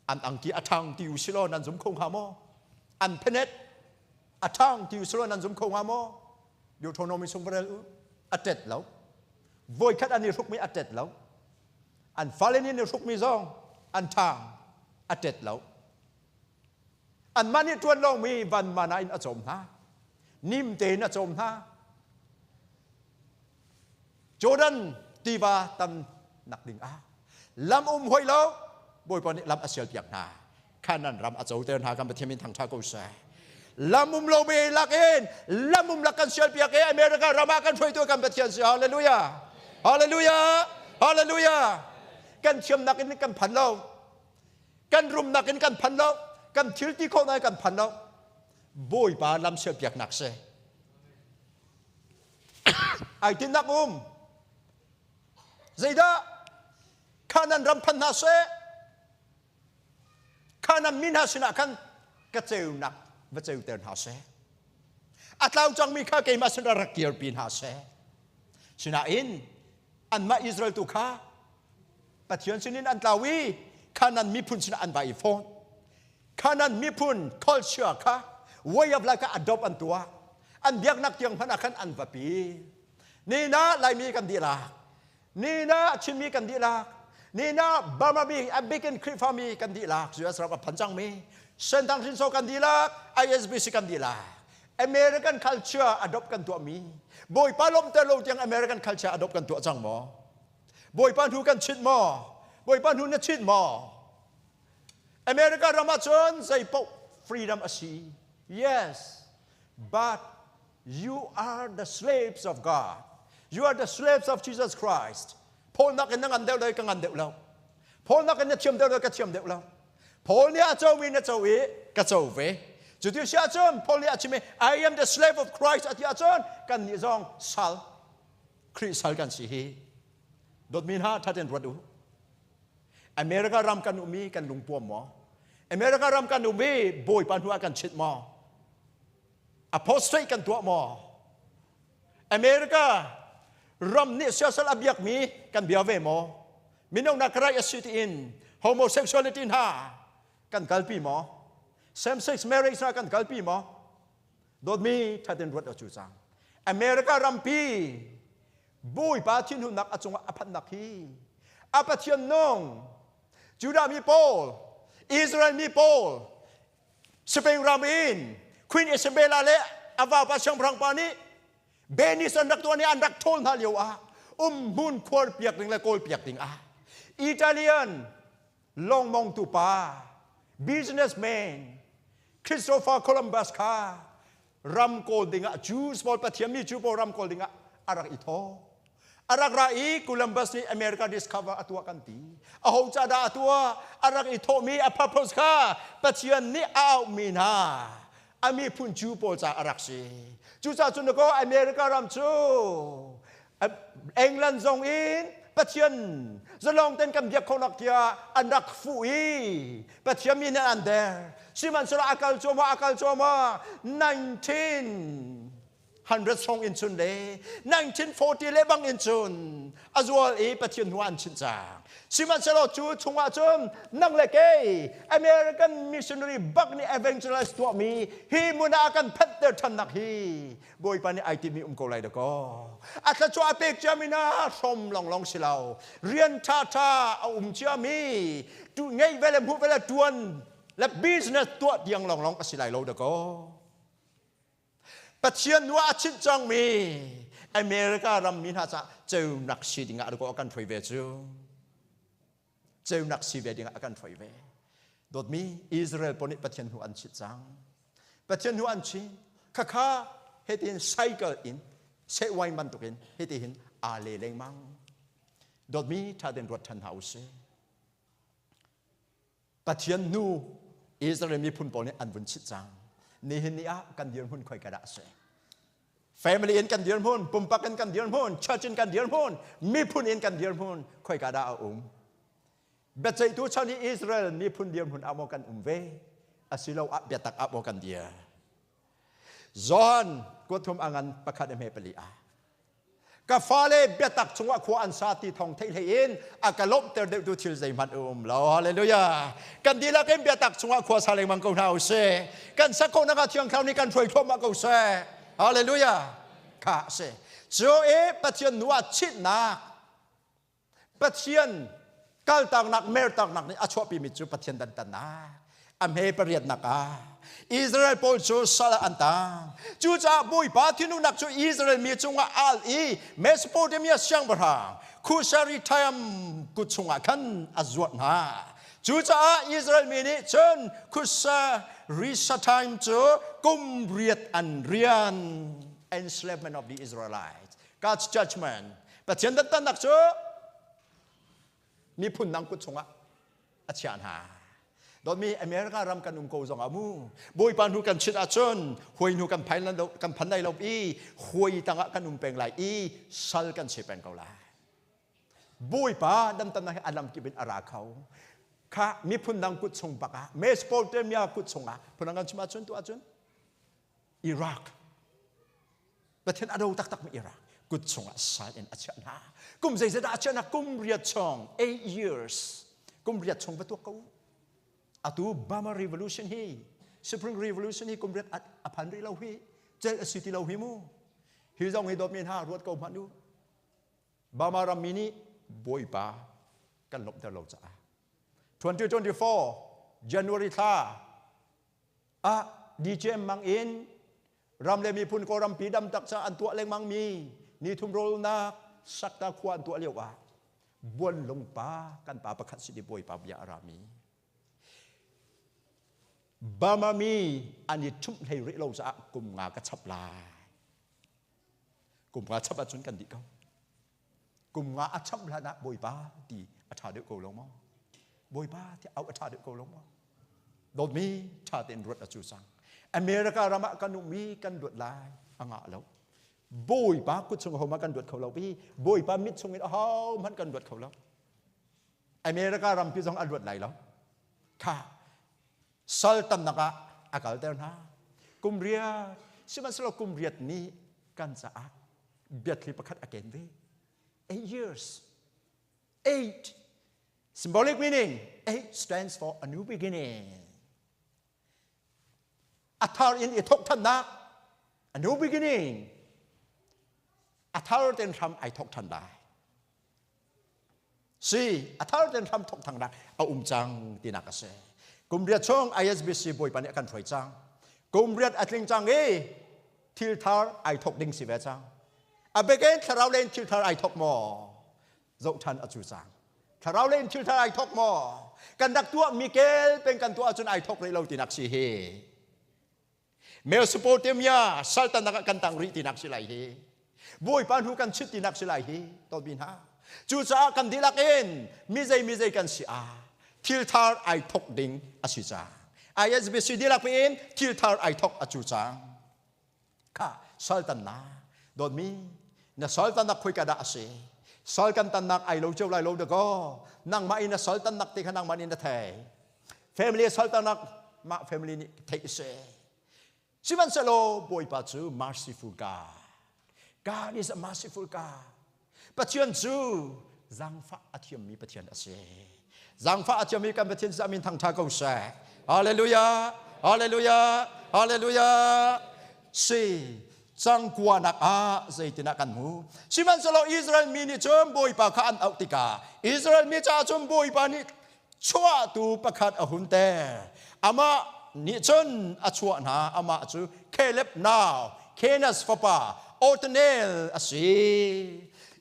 Speaker 7: An angki atang tiu silo nan zum khong hamo. An penet atang tiu silo nan zum khong hamo. Deuteronomy sung barel atet law. Voy kat ani ruk mi atet law. An falen ni ruk mi zong an tang atet law. An mani tuan long mi van mana in achom ha. Nim te na chom ha. Jordan tiwa tam nak ding a. Lam hoi law บอยปอนี่ลำอาเซียนเปียกนาข้านั้นรำอาเจ้าเตือนหากันไปเที่ยวมินทางชากูเซ่ลำมุมโลเบลักเองลำมุมลักกันเซียนเปียกเองอเมริการำมากันช่วยตัวกันไปเที่ยวเสียฮาเลลูยาฮาเลลูยาฮาเลลูยากันเชื่อมนักกันกันพันเรากันรุมนักกันพันเรากันทิลที่โคนายกันพันเราบอยปาลำเซียนเปียกนักเซ่ไอตินนักใจดาข้านั้นรำพันนาเซ่ข้านั้นมินหาสินะกันกระเจิวนักวะเจิวเตือนหาเซ่อัตลาวจังมีข้าเกี่ยมาสินะรักเกียร์ปีนหาเซ่สินะอินอันมาอิสราเอลตุข้าปัจจุบันสินินอันลาวีข้านั้นมีพุนสินะอันใบฟอนข้านั้นมีพุน culture ข้า way of life ข้า adopt อันตัวอันเบียกนักเตียงพนักขันอันวะปีนี่นะลายมีกันดีละนี่นะชิมีกันดีละนี่นะบาร์มาบีอันเบกินคริฟามีกันดีละสุดยอดสำหรับพันจังมีเซนตังซินโซกันดีละ ISBC กันดีละอเมริกัน culture adopt กันตัวมีบอยปาลมเตโลยังอเมริกัน culture adopt กันตัวจังหมอบอยปาหูกันชิดหมอบอยปาหูนัดชิดหมออเมริการามาจนใจปก freedom อาชี yes but you are the slaves of God you are the slaves of Jesus Christ Paul nak nang andel dai kang andel lao Paul nak na chiam dai ka chiam dai lao Paul ni a chau wi na chau wi ka chau ve chu tiu sia chon Paul ni a chime I am the slave of Christ at ya chon kan ni zong sal Christ sal kan si hi dot min ha thaten rodu America ram kan umi kan lung pom mo America ram kan umi boy pan hua kan chit mo apostate kan tua mo America ram ni sosial abyak mi kan biave mo minong nakray asiti in homosexuality ha kan kalpi mo same sex marriage na kan kalpi mo dot mi thaten rot chu chang America rampi boy pa thin hu nak achunga aphat nak hi apathian nong Judah mi Paul Israel mi Paul Spain ramin Queen Isabella le ava pa siyang prang pani Benis ang naktuan ni anak tol na liwa mun kwar piak ding la kol piak ding Italian long mong tu pa businessman Christopher Columbus ka ram kol ding Jews bol pathiam ni Jew bol ram kol ding arak ito arak rai Columbus ni America discover atwa kanti aho chada atwa arak ito mi apapos ka pathian ni au mina Ami pun Jew Paul sa araksi. Jew sa chun ko America ram chu. England zong in pathian. Zalong ten kam biak konak tia anak fui. Pathian min an there. Siman sura akal choma 1900 song in chun le 1940 le bang in chun azwal e pathian huan chin chang siman salo chu chunga chum nang leke American missionary bak ni evangelist to mi hi muna akan patter than nak hi boy pa ni IT mi ko lai da ko atla chu apek jamina som long silaw rian ta chia mi tu ngai vele mu vele tuan la business to yang long ka silai lo da koปัจเจียนว่าชิดจังมีอเมริการำมินหาจะเจ้านักสีดิ่งอาก็อาการถอยเวจูเจ้านักสีเวดิ่งอาการถอยเวโดดมีอิสราเอลปนิปัจเจียนหัวอันชิดจังปัจเจียนหัวอันชิข้าเฮตินไซเคิลอินเซวายมันตุกินเฮตินอาเลเลงมังโดดมีถ้าเดินรถทันหาอุเซปัจเจียนนูอิสราเอลมีพุนปนิอันบุญชิดจังนี่เห็นนี่กันเดียร์หุ่นคอยกระดาษเส family เอ็นกันเดียร์หุ่นปุ่มปักกันเดียร์หุ่น church กันเดียร์หุ่นมีพุ่นเอ็นกันเดียร์หุ่นคอยกระดาษเบ็ดใจตัวชาวนี้อิสราเอลมีพุ่นเดียร์หุ่นเอาโมกันเวอาศิลาเบียตักเอาโมกันเดียร์จอห์นกวดทุ่มอ่างประคัดเมเปลีอากาฟาเลเบียตักชงว่าขวานซาติทองเทเลอินอากาลบเตอร์เดดูทิลใจมันลาฮาเลลูยากันดีละกันเบียตักชงว่าขวานซาเลมังกูนาอุเซกันสักคนนักเที่ยงคราวนี้กันช่วยทั่วมากูเซฮาเลลูยาข้าเซโจปัจจัยนัวชิดนักปัจจัยกัลตังนักเมรตังนักนี่อาชวปีมิจูปัจจัยดันตันนักอเมริกาเรียนนักอิสราเอลพอลจูสละอันตังจูจ่าบุยปาที่นู่นนักจูอิสราเอลมีจงว่าอัลอีเมสโปเตเมียเชียงบรางคูชาริทายมกุชงว่าขันอจวดนา จูจ้าอิสราเอลมีนี่จนคุสริชไทม์จูกุมเรียดอันเรียน enslavement of the Israelites God's judgment แต่เช่นนั้นตั้งนักจูมีพุ่นนังกุศลอาเชียนหาโดยมีอเมริการำกันโกจงอามูบุยปานูกันชิดอาชนหวยนูกันพันนั้นกันพันในเราอีหวยตั้งกันเป็งไหลอีสัลกันเชเป็นเกาลาบุยปาดันตันให้อาลัมกิเป็นอาราเขาข้ามีพุ่นนังกุศลปากะเมสโปเตเมียกุศลพุ่นนังกันชิมาชนตัวอาชนอิรักประเทศอาดูตักมีอิรักกุศลสายอาเชียนหากุมใจจะอาเชียนหากุมเรียดชง8 years กุมเรียดชงเป็นตัวเขาAtu Burma Revolution hi, Spring Revolution hi kumret apandri lau hi, jel city lau hi mu. Hi zong hi dot min ha ruat kau manu. Burma Ramini BAWIPA kan lop dah lau cha. 2024 January tha. DJ mang in ram le mi pun ko ram pi dam tak cha an tua leng mang mi, ni thum rol nak sak ta kwan tua liu a. Buan long pa kan pa pakhat si di BAWIPA bia arami. Burma miอันนี้ทุ่มให้เราจะกุมงากระชับลายกุมงาชับจนกันดีเขากุมงาชับลายนะบอยป้าดีอัฐาเดือดโกลงมั้งบอยป้าที่เอาอัฐาเดือดโกลงมั้งโดนมีชาตินรถอจูซังอเมริการามะกันนุ่มมีกันดวดลายอ่างแล้วบอยป้ากุศลเขามากันดวดเขาเราพี่บอยป้ามิดชงเงินเขามันกันดวดเขาแล้วอเมริการามพี่ต้องอันดวดไหลแล้วค่ะSultan naka akal terna kumria siman selo kumriat ni kan saa biat li pakat again we 8 years 8 symbolic meaning 8 stands for a new beginning athar in itok than nak a new beginning athar ten tham ai thok than dai si athar ten tham thok thang dak a chang tinakaseกุมเรียดช่อง ISBC บอยปานนี้กันถอยจังกุมเรียดอัดลิงจังทิลทาร์ไอทกดิงสิเวจังเบเกนถ้าเราเล่นทิลทาร์ไอทกมอเจ้าทันอจูจังถ้าเราเล่นทิลทาร์ไอทกมอกันดักตัวมิเกลเป็นกันตัวจนไอทกเลยเราตินักสิเฮเมลสโปเตเมียซัลตันนักกันตังริตินักสิไลเฮบอยปานหูกันชิดตินักสิไลเฮตอนบินฮะจูจ้ากันดีลักเอ็นมิเจกันสิอาทิลทาร์ไอทกดิงอสุจาง ISBC ดีลักเป็นทิลทาร์ไอทกอสุจางข้าสอลตันนาโดนมีนะสอลตันนักคุยกันได้สิสอลกันตันนักไอโลเจ้าไลโลเดก็นั่งมาอินะสอลตันนักที่ขนังมาอินะเทย family สอลตันนักมา family นี่เทยเสสิวันเซโลบอยปัจจุ merciful God is a merciful God ปัจจุบันจูจังฟ้าอาทิตย์มีปัจจุบันอาเซจังฟ้าอาจจะมีการปฏิบัติมินทางทางกุศลฮาเลลูยาฮาเลลูยาฮาเลลูยาสิจังกวนักใจตินักกันหูสิมันสโลอิสราเอลมีนิจมบอยปากขันอัติกาอิสราเอลมีจ่าจมบอยปานิชัวตูปากขัดอหุนเตอามานิจนอชัวนาอามาจูเคเลบนาวเคนัสฟปาโอตเนลอสี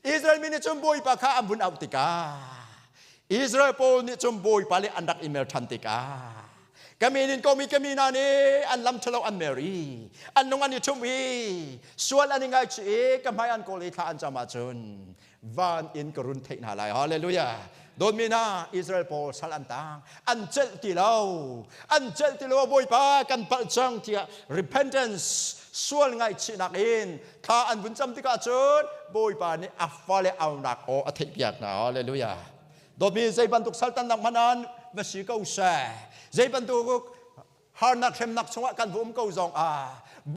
Speaker 7: อิสราเอลมีนิจมบอยปากขันอับุนอัติกาอิสราเอลนี่จมบอยปาเลอันดักอิเมลทันติกากามีนินก็มีกามีนานีอันลำทะเลอันเมรีอันนงอันนี้ชมวีส่วนอันนี้ไงจีกำไมอันโกลิทาอันจามาจุนวานอินกรุนเทนหาไลฮาเลลูยาโดนมีนาอิสราเอลโพสัลอันตังอันเจลติโลบอยปากันปัจจังที่ repentance ส่วนไงจีนักอินถ้าอันบุญจำติกาจุนบอยปานี่อัฟฟาเลเอาหนักโออธิพิยากนะฮาเลลูยาโดยมีใจบรรทุกสัลตันนักมันนั้นมาสีเก้าแสใจบรรทุกฮาร์นักเข็มนักสวะกันวุ่มเก้าจง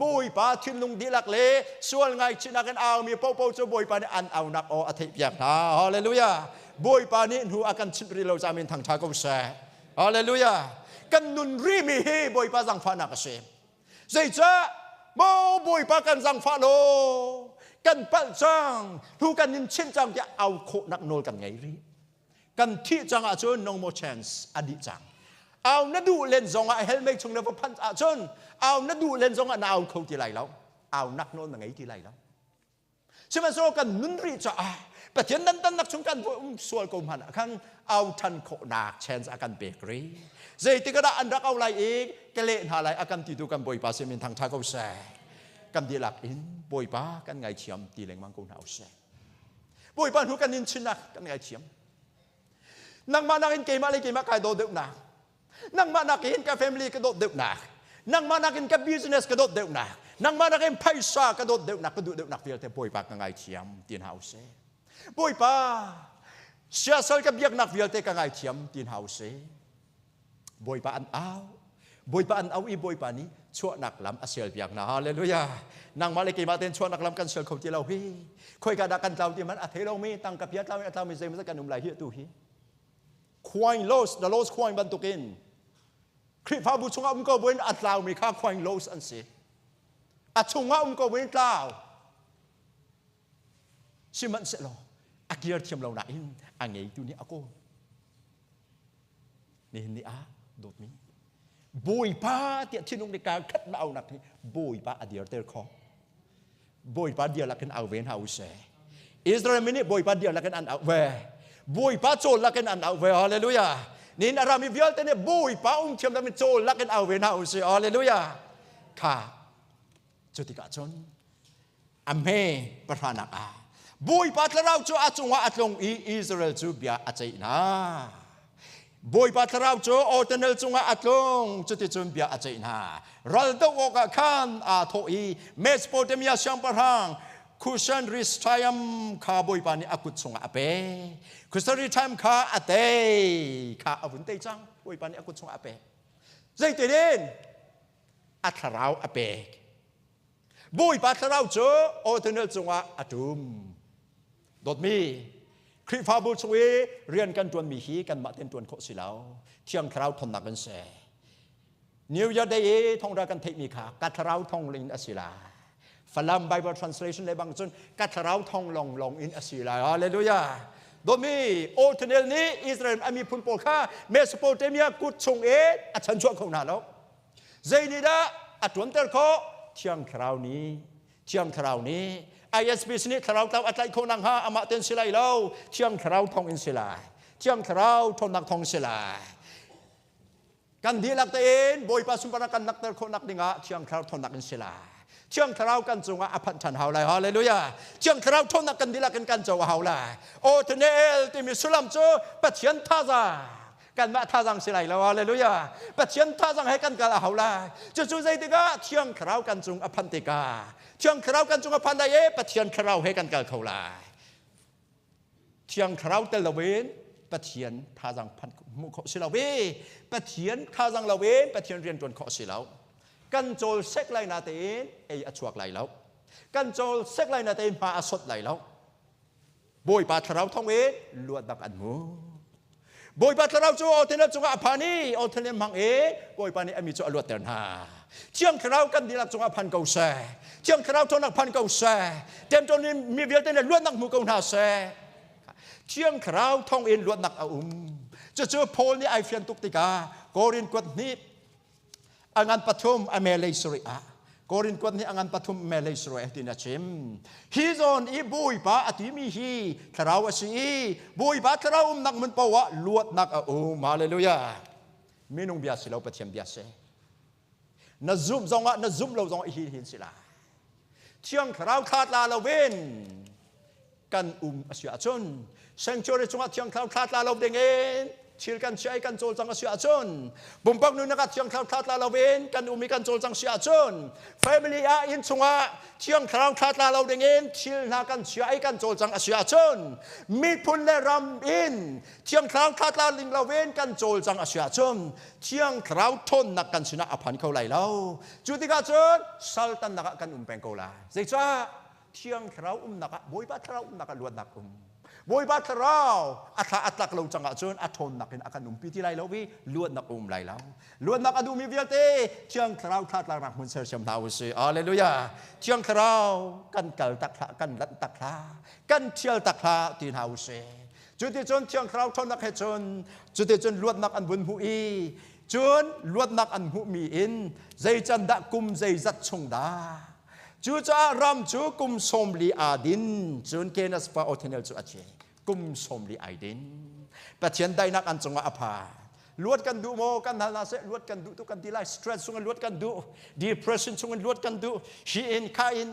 Speaker 7: บุยปาทิ้งลงดีลักเล่ส่วนไงชินักกันเอามีเป้าจะบุยปานี่อันเอานักโออธิพิยากนะฮาเลลูยาบุยปานี่หัวกันชิบริโลจามินทางชาเก้าแสฮาเลลูยากันนุนรีมีฮีบุยปาจังฟ้านักเสมใจจ้าบุยปากันจังฟ้าโลกันปัจจังทุกันนินเช่นจังจะเอาโคนักโนลกันไงรีกันที่จังอาจารย์ no more chance อดีตจังเอาหน้าดูเลนจงเฮลเมกชงเนฟพันอาจารย์เอาหน้าดูเลนจงเอาเขาที่ไรแล้วเอานักโน้นไงที่ไรแล้ว ใช่ไหมโซกันนุนรีจ้าประเทศนั้นนักชงกันส่วนกรมหันข้างเอาทันโคนักเชนส์อาการเบเกอรี่ใจที่กระดาอันรักเอาไรอีกกเล่นหาไรอาการติดดูกันบ่อยป้าเสมินทางท่าเขาแสกันดีหลักอินบ่อยป้ากันไงเทียมตีแรงมังกรเอาแสบ่อยป้าหูกันนินชินักกันไงเทียมนั่งมานักอินเกมอะไรเกมอะไรโดดเดือดหนักนั่งมานักอินกับแฟมิลี่กระโดดเดือดหนักนั่งมานักอินกับบิสเนสกระโดดเดือดหนักนั่งมานักอินไพ่ซากระโดดเดือดหนักกระโดดเดือดหนักเพียงแต่บ่อยป้ากันไงเทียมตีนเอาแสบ่อยป้าเสียสละกับยักนักเพียงแต่กันไงเทียมตีนเอาแสบ่อยป้าอันเอาบ่อยป้าอันเอาอีบ่อยป้านี้ชั่วนักล้ำอาเซียนเปียกนะฮาเลลูยานั่งมาเลยกี่มาเต้นชั่วนักล้ำกันเสือเขาที่เราฮีคุยกันดักกันเจ้าที่มันอัธยเราไม่ตั้งกับยัดเราเราไม่ใช่มันจะกันนุ่มไหลเหี้ยตู้ฮีควายโลสเดลโลสควายบรรทุกินคริฟ้าบุชงอุ้มก็เว้นอัตลาวมีค่าควายโลสอันเสียอัดชงอุ้มก็เว้นลาวชิมันเสร็จแล้วอากิร์เทียมเราหนาอินอันไงตัวนี้อากูนี่เห็นนี่โดดมีบุยป้าเตี้ยที่นุ่งในการคัดมาเอาหนักนี่บุยป้าอดีตเตอร์คอบุยป้าเดียวละกันเอาเวนเอาเสอิสราเอลมินิบุยป้าเดียวละกันอันเอาเวบุยป้าโจละกันอันเอาเวฮาเลลูยานี่อารามิเวลเตเนี่ยบุยป้าเทียมละมันโจละกันเอาเวนเอาเสฮาเลลูยาค่ะจุดที่กาจนอเมประธานักบุยป้าเราโจอาจงว่าอาจงอิสราเอลจูเบียอาเจน่าบ่อยปัตราวโจโอเทนเนลจงอาตงจุดที่จุนเบียอาเจน่ารัลโตโอกาคันอาโทอีเมสโปเตมียชัมปะรังคุชันริสไทม์ข้าบ่อยปานี่อากุจงอาเปคุชันริสไทม์ข้าอาเตข้าอาวุนเตจังบ่อยปานี่อากุจงอาเปใจเต้นอัตราวอาเปบ่อยปัตราวโจโอเทนเนลจงอาตุมดดมีคริฟ้าบุษวีเรียนกันตัวมีฮีกันมาเต็นตัวโคสิแล้วเที่ยงคราวทนนักกันเสนิวยอร์กได้ท่องรักกันเทมีขากัทราวท่องลินอสิลาฝรั่งไบเบิลทรานสเลชันในบางส่วนกัทราวท่องลงอินอสิลาฮาเลลูยาโดยมีโอเทเนลนี้อิสราเอลมีพุนโปค่าเมสโปเตเมียกุดชงอัชันช่วงของนาแล้วเจนีดาอัตวันเตอร์โคเที่ยงคราวนี้ISBC นี่เราอัตไลโคนังฮาอามาเต็นสิไลเราเที่ยงเราทองอินสิไลเที่ยงเราทนนักทองสิไลกันดีลักเต็นบ่อยปัสสุปนักกันนักเตอร์โคนักดิ่งะเที่ยงเราทนนักอินสิไลเที่ยงเรากันจงว่าอภันทันเฮาไลฮาเลลูยาเที่ยงเราทนนักกันดีลักกันจงว่าเฮาไลโอเทเนลที่มีสุลัมโจปัจเจียนท่าซากันมาท่าจังสิไลแล้วฮาเลลูยาปัจเจียนท่าจังให้กันเฮาไลจู่ๆใจติกะเที่ยงเรากันจงอภันติกาเที่ยงคราวกันจงอภันได้ปะเทียนคราวให้กันเขาลายเที่ยงคราวแต่ละเวนปะเทียนท่าจังพันมุขสิลาเวปะเทียนท่าจังละเวนปะเทียนเรียนจนขอสิลากันโจลเซ็กไลนาเตนอชวกไลแล้วกันโจลเซ็กไลนาเตนมาอสดไลแล้วบ่อยปาคราวท่องเวนลวดดักอันมูบ่อยปาคราวโจโอเทนจงอภันีโอเทนมังบ่อยปานี่มีโจอลวดเตือนหาเที่ยงคราวกันดีลักจงอภันเกาแสเที่ยงคราวทนักพันเกาแสเต็มจนมีเวียนเต้นล้วนนักมูเกาหน้าแสเที่ยงคราวท่องเอ็นล้วนนักอาจะเจอโพลนี่ไอเฟียนตุกติกาโกรินกวดนี้อังอันปฐมอเมเลสเรียโกรินกวดนี้อังอันปฐมอเมเลสเรียตินาชิมฮิซอนอีบุยปะอติมีฮีคราวสีบุยปะคราวนักมันปวะล้วนนักฮาเลลูยามีนุ่งเบียสิเราปะเทียมเบียเสน่าซุ่มจงว่าน่าซุ่มเราจงหินสิลาเที่ยงคราวขาดลาเราเว้นกันอาศัยชนเซนจูริจงว่าเที่ยงคราวขาดลาเราเด้งชิลกันใช้กันโจลจังอาศัยชนบุญปักนู้นนะครับเที่ยงคราวขาดลาเราเว้นกันมีกันโจลจังอาศัยชนแฟมิลี่อินจงว่าเที่ยงคราวขาดลาเราเด้งชิลนากันใช้กันโจลจังอาศัยชนมีพุนเลรำอินเที่ยงคราวขาดลาลิงเราเว้นกันโจลจังอาศัยชนเที่ยงคราวทนนักกันชนะอภันเขาไหลเราจุดที่กาจนสัลตันนักกันเป็นเขาไหลเจ้าเที่ยงคราวนักบ่อยปัตราวนักล้วนนักบ่อยปัตราวอัตลักเราจังอาจนอัทนนักเป็นอาการปีที่ไหลเราวิล้วนนักไหลเราล้วนนักอดูมีเวียเตเที่ยงคราวขาดลานักมุนเสริมดาวสิอาเลลูยาเที่ยงคราวกันเกลตักลากันลันตักลากันเที่ยวตักลาตีนาวสิจุดที่จนเที่ยงคราวทนนักให้จนจุดที่จนล้วนนักอันบุญหูอีจนล้วนนักอันหูมีอินใจจันดะกุมใจจัดชงดา จูจ้ารำจูกุมสมลีอาดินจูนเกนัสปาโอเทเนลจูอาเจกุมสมลีไอดินปัจเจียนได้นักอันจงอาภาลวดกันดูโมกันฮาลาเซลวดกันดูตุกันดีไลสเตรสซุงลวดกันดูดีเพรสชันซุงลวดกันดูชีอินคาอิน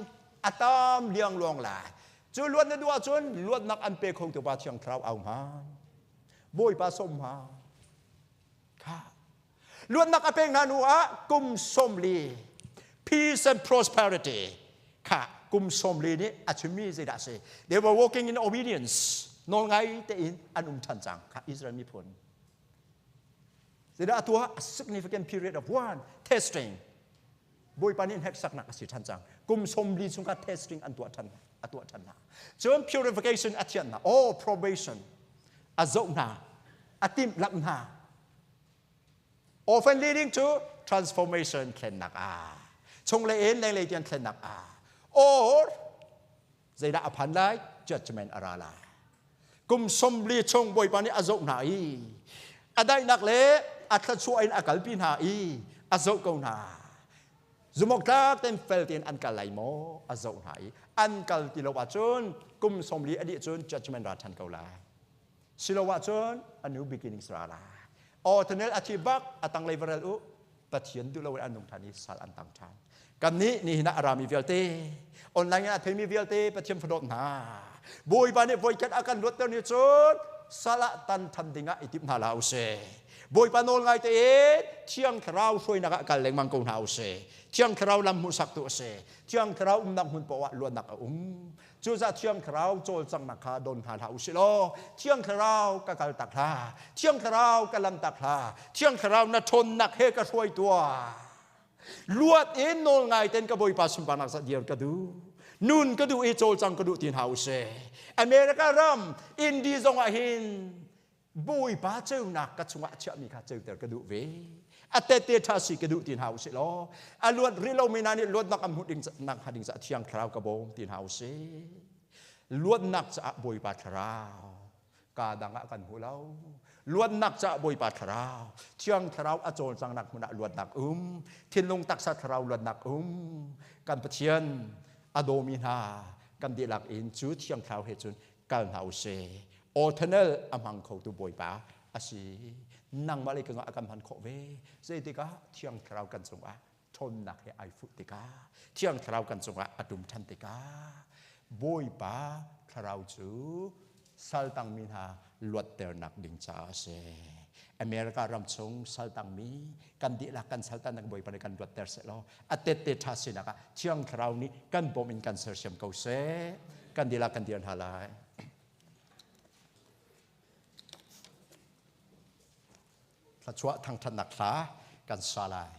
Speaker 7: อัตามเลียงลวงลาจูลวดในดูอาจุนลวดนักอันเปคงตัวบาเชียงคราวเอามาบอยปาสมมาค่ะลวดนักอันเปงนานูอากุมสมลี peace and prosperity ค่ะกุมสมลีนี้อาจจะมีสิดาเซ they were walking in obedience นองไงแต่อินอันทันจังค่ะอิสราเอลมีผลสิดาตัว a significant period of one testing บอยปานินแฮกสักนักสิทันจังกุมสมลีสุงกัด testing อันตัวทันนะจน purification อัจฉริยะ oh probation อาโจนาอาติมลับนา often leading to transformation เคลนนักชงเลยเอ็นในเลยเดียนเคลนนักor ใจด่าพันไล judgment อะไรล่ะกุมสมลีชงบอยปานิอาโจนาได้นักเล่อัตช่วยอักลปินาอาโจกนาจุมกตาเต็มเฟลตินอันกัลไลโมอาโจนาอันกัลติโลวาจนกุมสมลีอดีตจน judgment ราชันเกาลาสิโลวาจนอันนู beginning สระลาออทเนลอธิบักอัตังเลเวลอุปัจเจียนดูเลวอันนุงธานีสัลอันตังชานกันนี้นี่นะอารามีเวลเตออนไลน์อันเทมีเวลเตปัจเจียนฟดนาบอยบานบอยกันอาการลดเตนิจนสัลตันทันดิงะอิติมนาลาอุเซบอยปานนไงเตเที่ยงคราวช่วยนักกันเลงมังกรนาอุเซเที่ยงคราวลำมุสักตุเซเที่ยงคราวนักหุ่นปวะล้วนนักจูจะเที่ยงคราวโจลจังนักขาโดนหาอุสิโลเที่ยงคราวกะกัลตักลาเที่ยงคราวกะลำตักลาเที่ยงคราวนัทนนักเฮกะช่วยตัวลวดเอ็นนนไงเต็นกะบอยปาสุปานักสัตเดียร์กะดูนุนกะดูโจลจังกะดูตีนหาอุเซอเมริการัมอินดีจงอาหินบอยปาเจ้านักกะชงะเชื่อมีข้าเจ้าแต่กะดูเวอัตเตทัสิกะดูตีนหาอุสิโลอลวดริโลมินานิลวดนักอัมหุดิงนักหาดิงสัตเที่ยงคราวกะบงตีนหาอุเซลวดนักจะบอยปาทราวกาดังกันหูเราลวดนักจะบอยปาทราวเที่ยงทราวอโจรสังนักมุนลวดนักทินลงตักสัตทราวลวดนักกันปะเชียนอโดมินากันดีหลักอินจูเที่ยงทราวเหตุจุนกันหาอุเซโอเทเนลอมังเขาตัวบอยปาอาศีนั่งมาเลยกันอาการพันโคเวเจติกาเที่ยงทราวกันสงะทนนักให้ไอฟุติกาเที่ยงทราวกันสงะอดุมทันติกาบอยปาคราวจูสัลตังมินาลวดเตอร์นักดิงจ้าเซอเมริการำชงสัลตังมีกันดีละกันสัลตังนักบอยปากันลวดเตอร์เสร็จแล้วอัตเตทัสินักเที่ยงคราวนี้กันบ่มินกันเสือเชียมเกาเซกันดีละกันเดียนฮาลายถ้าชัวทางถนัดขากันสลาย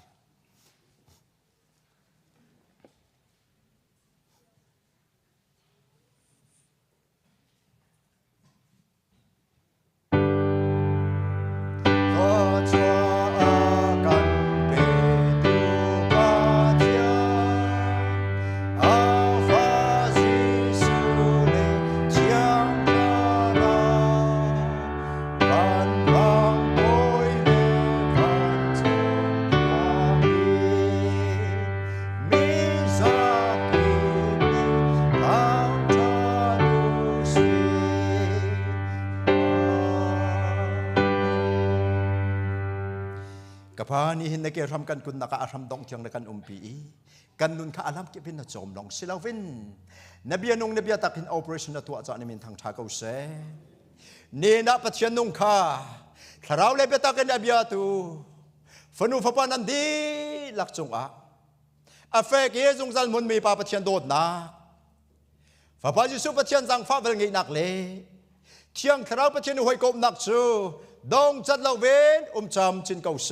Speaker 7: พานี่เห็นในเกี่ยวกับกันคุณนักอาธรรมดองเทียงในกันปีกันนุนข้าอารมณ์เก็บเป็นจอมลองสิลาวินนบีนงนบีตักหิน operation ตัวอาจารย์นิมินทางชาเกาเซเนนับปัจจัยนงข้าคราวเลเปตักนบีตูฝนุฝปานันดีหลักจงอาเฟกเยจงจันมุนมีปาปัจจัยโดดนักฝปาจิสุปัจจัยจังฟ้าเวงนักเลเที่ยงคราวปัจจัยหวยกบนักจูดองจัดละเวนจำจินเกาเซ